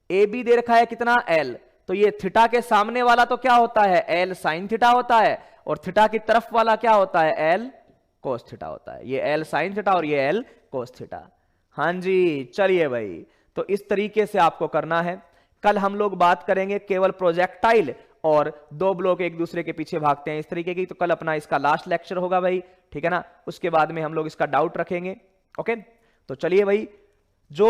ए बी दे रखा है कितना, एल, तो ये थीटा के सामने वाला तो क्या होता है, एल साइन थीटा होता है, और थीटा की तरफ वाला क्या होता है, एल कोस थीटा होता है। ये एल साइन थीटा और ये एल कोस थीटा। हाँ जी, चलिए भाई, तो इस तरीके से आपको करना है। कल हम लोग बात करेंगे केवल प्रोजेक्टाइल और दो ब्लॉक एक दूसरे के पीछे भागते हैं इस तरीके की, तो कल अपना इसका लास्ट लेक्चर होगा भाई, ठीक है ना। उसके बाद में हम लोग इसका डाउट रखेंगे, ओके। तो चलिए भाई, जो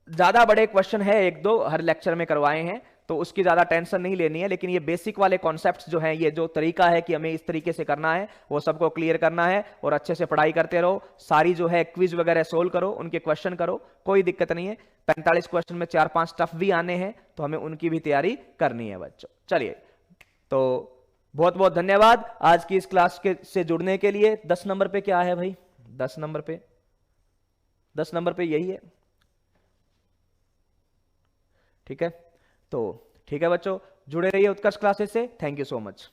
ज्यादा बड़े क्वेश्चन है एक दो हर लेक्चर में करवाए हैं, तो उसकी ज्यादा टेंशन नहीं लेनी है, लेकिन ये बेसिक वाले कॉन्सेप्ट्स जो हैं, ये जो तरीका है कि हमें इस तरीके से करना है, वो सबको क्लियर करना है, और अच्छे से पढ़ाई करते रहो। सारी जो है क्विज वगैरह सोल्व करो, उनके क्वेश्चन करो, कोई दिक्कत नहीं है। 45 क्वेश्चन में 4-5 टफ भी आने हैं, तो हमें उनकी भी तैयारी करनी है बच्चों। चलिए, तो बहुत बहुत धन्यवाद आज की इस क्लास के से जुड़ने के लिए। 10 नंबर पे क्या है भाई, 10 नंबर पे यही है, ठीक है। तो ठीक है बच्चों, जुड़े रहिए उत्कर्ष क्लासेस से। Thank you so much.